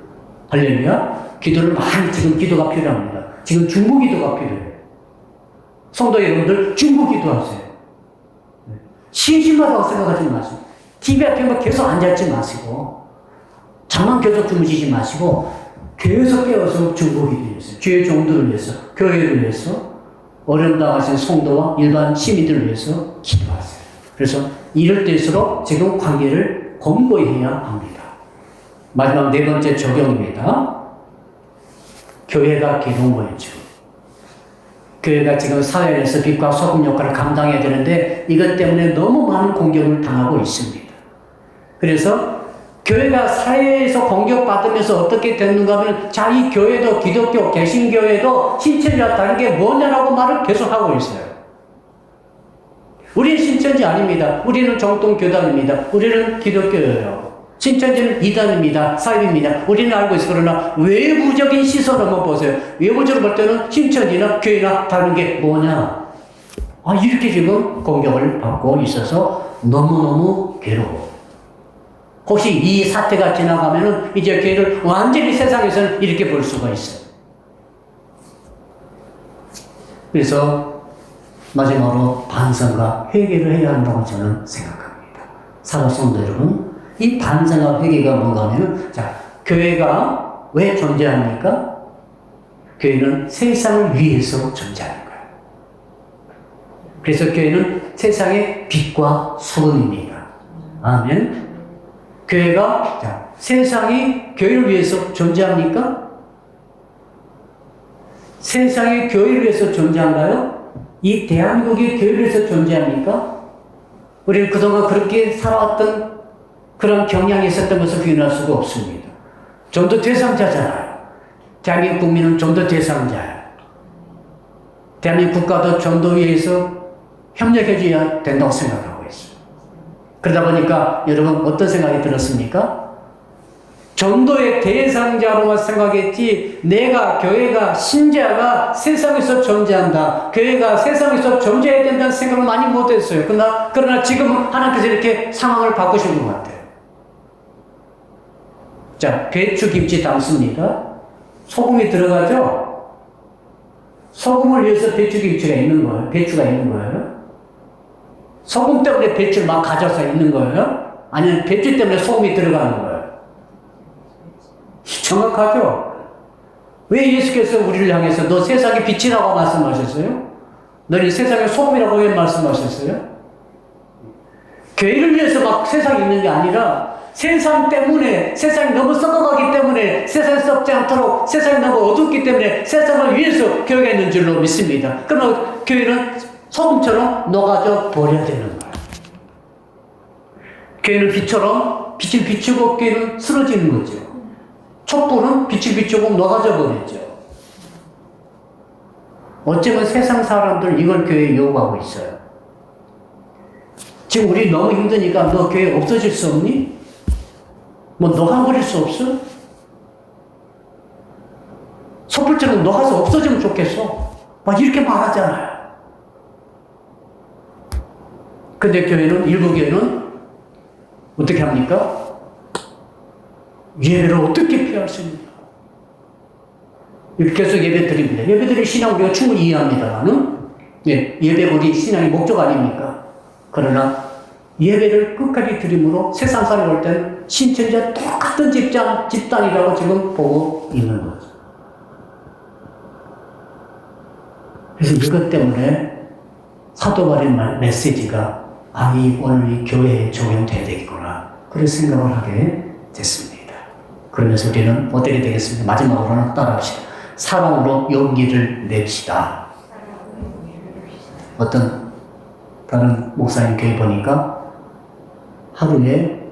할렐루야. 기도를 많이 지금 기도가 필요합니다. 지금 중보 기도가 필요해요. 성도 여러분들, 중보 기도하세요. 심심하다고 생각하지 마시고, TV 앞에만 계속 앉아있지 마시고, 잠만 계속 주무시지 마시고, 계속 깨워서 중보 기도해주세요. 주의 종들을 위해서, 교회를 위해서, 어려움 당하신 성도와 일반 시민들을 위해서 기도하세요. 그래서 이럴 때일수록 지금 관계를 공고히 해야 합니다. 마지막 네 번째 적용입니다. 교회가 기도모이죠. 교회가 지금 사회에서 빛과 소금 역할을 감당해야 되는데 이것 때문에 너무 많은 공격을 당하고 있습니다. 그래서 교회가 사회에서 공격받으면서 어떻게 됐는가 하면 이 교회도 기독교, 개신교회도 신천지와 다른 게 뭐냐라고 말을 계속하고 있어요. 우리는 신천지 아닙니다. 우리는 정통교단입니다. 우리는 기독교예요. 신천지는 이단입니다. 사입입니다. 우리는 알고 있어요. 그러나 외부적인 시선을 한번 보세요. 외부적으로 볼 때는 신천지나 교회나 다른 게 뭐냐. 이렇게 지금 공격을 받고 있어서 너무너무 괴로워. 혹시 이 사태가 지나가면은 이제 교회를 완전히 세상에서는 이렇게 볼 수가 있어요. 그래서 마지막으로 반성과 회개를 해야 한다고 저는 생각합니다. 사랑하는 성도 여러분, 이 반성과 회개가 뭔가 하면은, 교회가 왜 존재합니까? 교회는 세상을 위해서 존재하는 거예요. 그래서 교회는 세상의 빛과 소금입니다. 아멘. 교회가, 세상이 교회를 위해서 존재합니까? 세상이 교회를 위해서 존재한가요? 이 대한민국이 교회를 위해서 존재합니까? 우리는 그동안 그렇게 살아왔던 그런 경향이 있었던 것을 부인할 수가 없습니다. 전도 대상자잖아요. 대한민국 국민은 전도 대상자예요. 대한민국 국가도 전도 위해서 협력해줘야 된다고 생각하고 있어요. 그러다 보니까 여러분 어떤 생각이 들었습니까? 전도의 대상자로만 생각했지 내가 교회가 신자가 세상에서 존재한다. 교회가 세상에서 존재해야 된다는 생각을 많이 못했어요. 그러나 지금은 하나님께서 이렇게 상황을 바꾸신 것 같아요. 배추 김치 담습니다. 소금이 들어가죠? 소금을 위해서 배추 김치가 있는 거예요. 배추가 있는 거예요. 소금 때문에 배추를 막 가져서 있는 거예요? 아니면 배추 때문에 소금이 들어가는 거예요? 정확하죠? 왜 예수께서 우리를 향해서 너 세상의 빛이라고 말씀하셨어요? 너는 세상의 소금이라고 왜 말씀하셨어요? 교회를 위해서 막 세상에 있는 게 아니라 세상 때문에, 세상이 너무 썩어가기 때문에, 세상에 썩지 않도록 세상이 너무 어둡기 때문에 세상을 위해서 교회가 있는 줄로 믿습니다. 그러면 교회는 소금처럼 녹아져 버려야 되는 거예요. 교회는 빛처럼 빛을 비추고 교회는 쓰러지는 거죠. 촛불은 빛을 비추고 녹아져 버리죠. 어쩌면 세상 사람들 이걸 교회에 요구하고 있어요. 지금 우리 너무 힘드니까 너 교회 없어질 수 없니? 녹아버릴 수 없어? 촛불처럼 녹아서 없어지면 좋겠어. 막 이렇게 말하잖아요. 근데 교회는, 일부 교회는 어떻게 합니까? 예배를 어떻게 피할 수 있는가? 이렇게 계속 예배 드립니다. 예배 드릴 신앙 우리가 충분히 이해합니다만은, 예배가 우리 신앙의 목적 아닙니까? 그러나 예배를 끝까지 드림으로 세상 사람이 올 때는 신천지와 똑같은 집단이라고 지금 보고 있는 거죠. 그래서 이것 때문에 사도 바울의 메시지가 이 오늘 이 교회에 적용돼야 되겠구나. 그런 생각을 하게 됐습니다. 그러면서 우리는 어떻게 되겠습니까? 마지막으로는 따라합시다. 사랑으로 용기를 냅시다. 어떤 다른 목사님 교회 보니까 하루에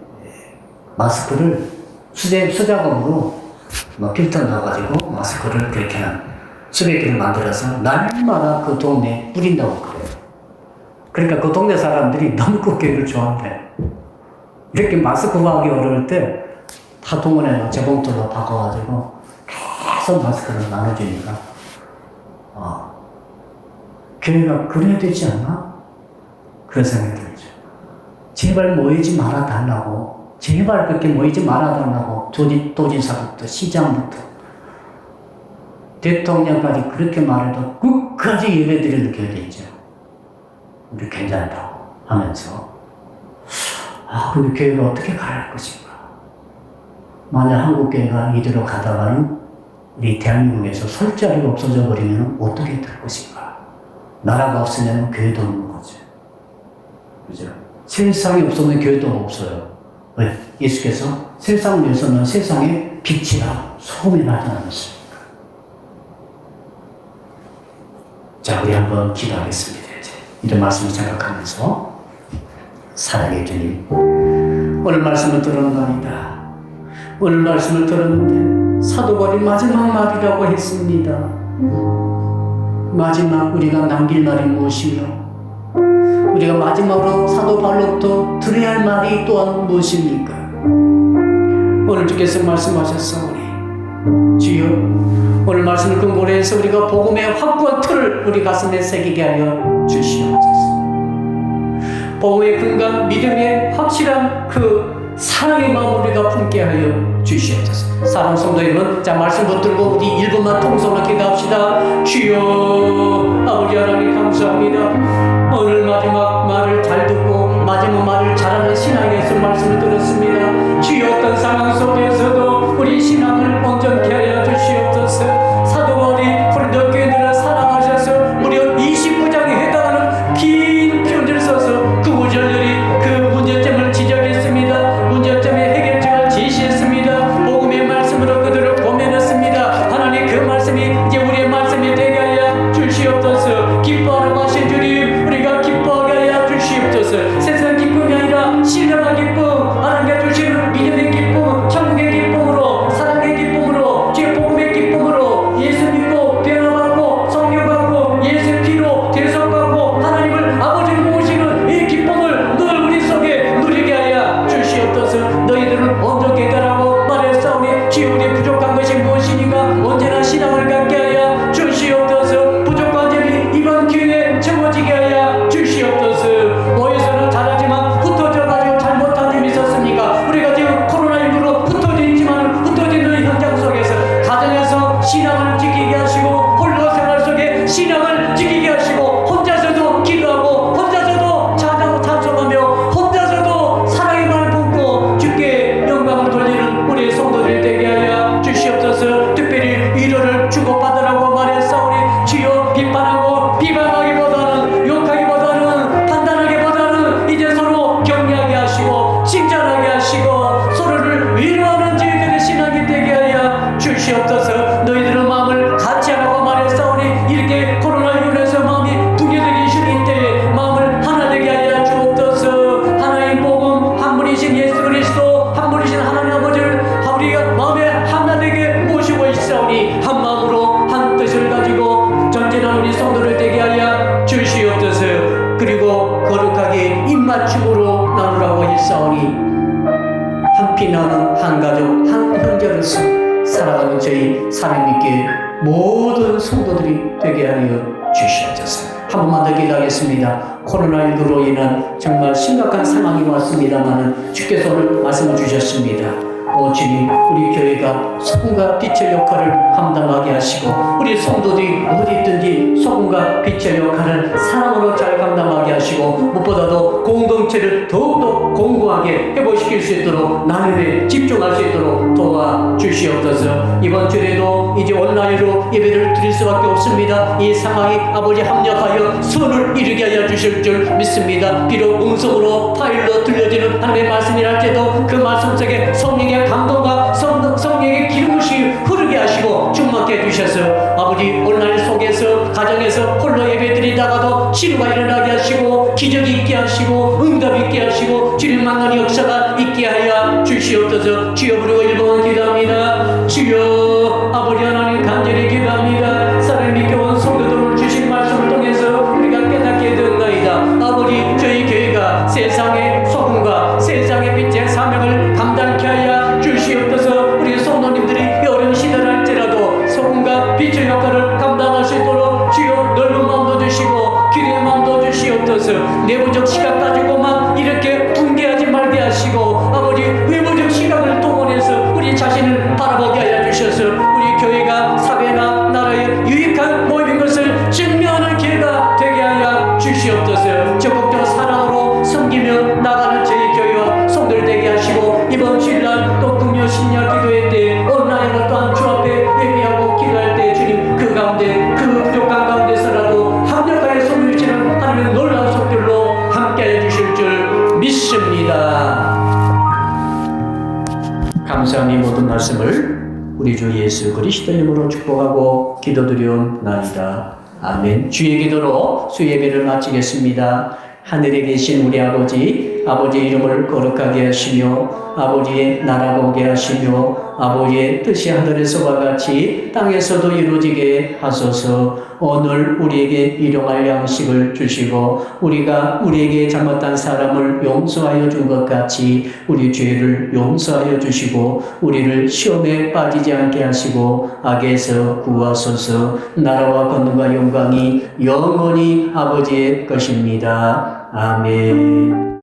마스크를 수작업으로 필터 넣어가지고 마스크를 그렇게 수백 개를 만들어서 날마다 그 동네에 뿌린다고 그래요. 그러니까 그 동네 사람들이 너무 그 교회를 좋아한대. 이렇게 마스크 구하기 어려울 때 다 동원해서 재봉틀로 바꿔가지고 계속 마스크를 나눠주니까 교회가 그래야 되지 않나? 그런 생각이 들죠. 제발 모이지 말아달라고, 제발 그렇게 모이지 말아달라고 도지사부터 시장부터 대통령까지 그렇게 말해도 끝까지 예배드리는 교회도 있죠. 우리 괜찮다고 하면서 근데 교회가 어떻게 가야 할 것인가? 만약 한국교회가 이대로 가다가는 우리 대한민국에서 설 자리가 없어져 버리면 어떻게 될 것인가? 나라가 없으면 교회도 없는 거죠. 그죠? 세상이 없으면 교회도 없어요. 왜? 예수께서 세상을 위해서는 세상의 빛이라 소금이 나지 않았습니까? 자, 우리 한번 기도하겠습니다. 이제 이런 말씀을 생각하면서 사랑의 주님, 오늘 말씀을 들었나이다. 오늘 말씀을 들었는데 사도 바울이 마지막 말이라고 했습니다. 마지막 우리가 남길 말이 무엇이며 우리가 마지막으로 사도 바울로부터 들어야 할 말이 또한 무엇입니까? 오늘 주께서 말씀하셨사오니 주여, 오늘 말씀을 근거로 해서 우리가 복음의 확고한 틀을 우리 가슴에 새기게 하여 주시옵소서. 복음의 근간 믿음의 확실한 그 사랑의 마음을 우리가 품게 하여 주시옵소서. 사랑 성도 여러분, 자, 말씀 붙들고 우리 1분만 통성으로 기도합시다. 주여, 아버지 하나님 감사합니다. 오늘 마지막 말을 잘 듣고 마지막 말을 잘하는 신앙에서 말씀을 들었습니다. 주여, 어떤 상황 속에서도 우리 신앙을 온전케 하여 주시옵소서. 사도 바울이 고린도 교인들을 사랑하셔서 무려 29장에 해당하는 긴 편지를 써서 그 구절들이 그 문제점을 지적했습니다. 문제점의 해결책을 제시했습니다. 복음의 말씀으로 그들을 고면했습니다. 하나님, 그 말씀이 이제 우리의 말씀이 되게 하여 주시옵소서. 기뻐하라고 하신 주님, 우리가 기뻐하게 하여 주시옵소서. 세상 기쁨이 아니라 신령한 기쁨, 하나님께 주시는 믿음의 기쁨, 천국의 기쁨으로, 사랑의 기쁨으로, 주의 복음의 기쁨으로 예수 믿고 변화받고 성령받고 예수 피로 대속받고 하나님을 아버지로 모시는 이 기쁨을 늘 우리 속에 누리게 하여 주시옵소서. 너희들은 온전히 되라고 말했사오니 주여, 우리 부족한 것이 무엇이니까 언제나 신앙을 갖게 하여 주시옵소서. 부족한 점이 이번 기회에 채워지게 하여 주시옵소서. 모여서는 잘하지만 흩어져가지고 잘못한 점이 있었습니까? 우리가 지금 코로나19로 흩어져 있지만 흩어지는 현장 속에서 가정에서 신앙을 지키게 하시고 홀로 생활 속에 신앙을 지키게 하시고 혼자서도 기도하고 혼자서도 찬양하고 찬송하며 혼자서도 사랑의 말을 품고 주께 영광을 돌리는 우리의 성도들이 되게 하여 주시옵소서. 특별히 위로를 주고받으라고 말했사오니 주여, 비판하고 비방하기보다는 욕하기보다는 판단하기보다는 이제 서로 격려하게 하시고 칭찬하게 하시고 서로를 위로하는 저희들의 신앙이 되게 하여 주시옵소서. 너희들의 마음을 같이 하라고 말했사오니 이렇게 코로나19에서 마음이 붕괴되기 쉬운 때에 마음을 하나 되게 하여 주옵소서. 하나님 복음 한 분이신 예수 그리스도 한 분이신 하나님 아버지를 우리가 마음에 하나 되게 모시고 있사오니 한 마음으로 한 뜻을 가지고 전진하는 우리 성도를 되게 하여 주시옵소서. 그리고 거룩하게 입맞춤으로 나누라고 했사오니 한 피나는 한 가족 한 형제로서 살아가는 저희 사랑있게 모든 성도들이 되게 하여 주시옵소서. 한 번만 더 기도하겠습니다. 코로나19로 인한 정말 심각한 상황이 왔습니다만 주께서 오늘 말씀을 주셨습니다. 오 주님, 우리 교회가 소금과 빛의 역할을 감당하게 하시고 우리 성도들이 어디 있든지 소금과 빛의 역할을 사랑으로 잘 감당하게 하시고 무엇보다도 공동체를 더욱더 공고하게 회복시킬 수 있도록 나눔에 집중할 수 있도록 도와주시옵소서. 이번 주에도 이제 온라인으로 예배를 드릴 수밖에 없습니다. 이 상황이 아버지 합력하여 선을 이루게 하여 주실 줄 믿습니다. 비록 음성으로 파일로 들려지는 하나님의 말씀이랄지도 그 말씀 속에 성령의 감동과 성령의 주셔서 아버지 오늘 속에서 가정에서 홀로 예배드리다가도 치료가 일어나게 하시고 기적이 있게 하시고 응답이 있게 하시고 주를 만나는 역사가 있게 하여 주시옵소서. 주여 부르고 일본 기도합니다. 주여 아버지 하나님 간절히 기도합니다. 사람이 교원 성도들을 주신 말씀을 통해서 우리가 깨닫게 되었나이다. 아버지 저희 교회가 세상의 소금과 세상의 빛의 사명을 감당케 하여 주시옵소서. 우리 성도님들이 어려운 시대를 할지라도 소금과 빛의 역할을 감당할 수 있도록 주여 넓은 마음도 주시고 기도의 마음도 주시옵소서. 내부적 시각 가지고만 이렇게 붕괴하지 말게 하시고 아버지 외부적 시각을 동원해서 우리 자신을 바라보게 하여 주셔서 우리 교회가 사회나 나라에 유익한 모임인 것을 증명하는 기회가 되게 하여 주시옵소서. 적극적 사랑으로 섬기며 나가는 저희 교회와 성도들 되게 하시고 이번 주일날 또 금요 신약 기도회 때 온라인으로 또한 주 앞에 예배하고 기도할 때 주님 그 가운데 그 부족한 가운데서라도 합력하여 손을 치는 하나님의 놀라운 속들로 함께하여 주실 줄 믿습니다. 감사한 이 모든 말씀을 우리 주 예수 그리스도의 이름으로 축복하고 기도드리옵나이다. 아멘. 주의 기도로 수예배를 마치겠습니다. 하늘에 계신 우리 아버지의 이름을 거룩하게 하시며 아버지의 나라가 오게 하시며 아버지의 뜻이 하늘에서와 같이 땅에서도 이루어지게 하소서. 오늘 우리에게 일용할 양식을 주시고 우리가 우리에게 잘못한 사람을 용서하여 준 것 같이 우리 죄를 용서하여 주시고 우리를 시험에 빠지지 않게 하시고 악에서 구하소서. 나라와 권능과 영광이 영원히 아버지의 것입니다. 아멘.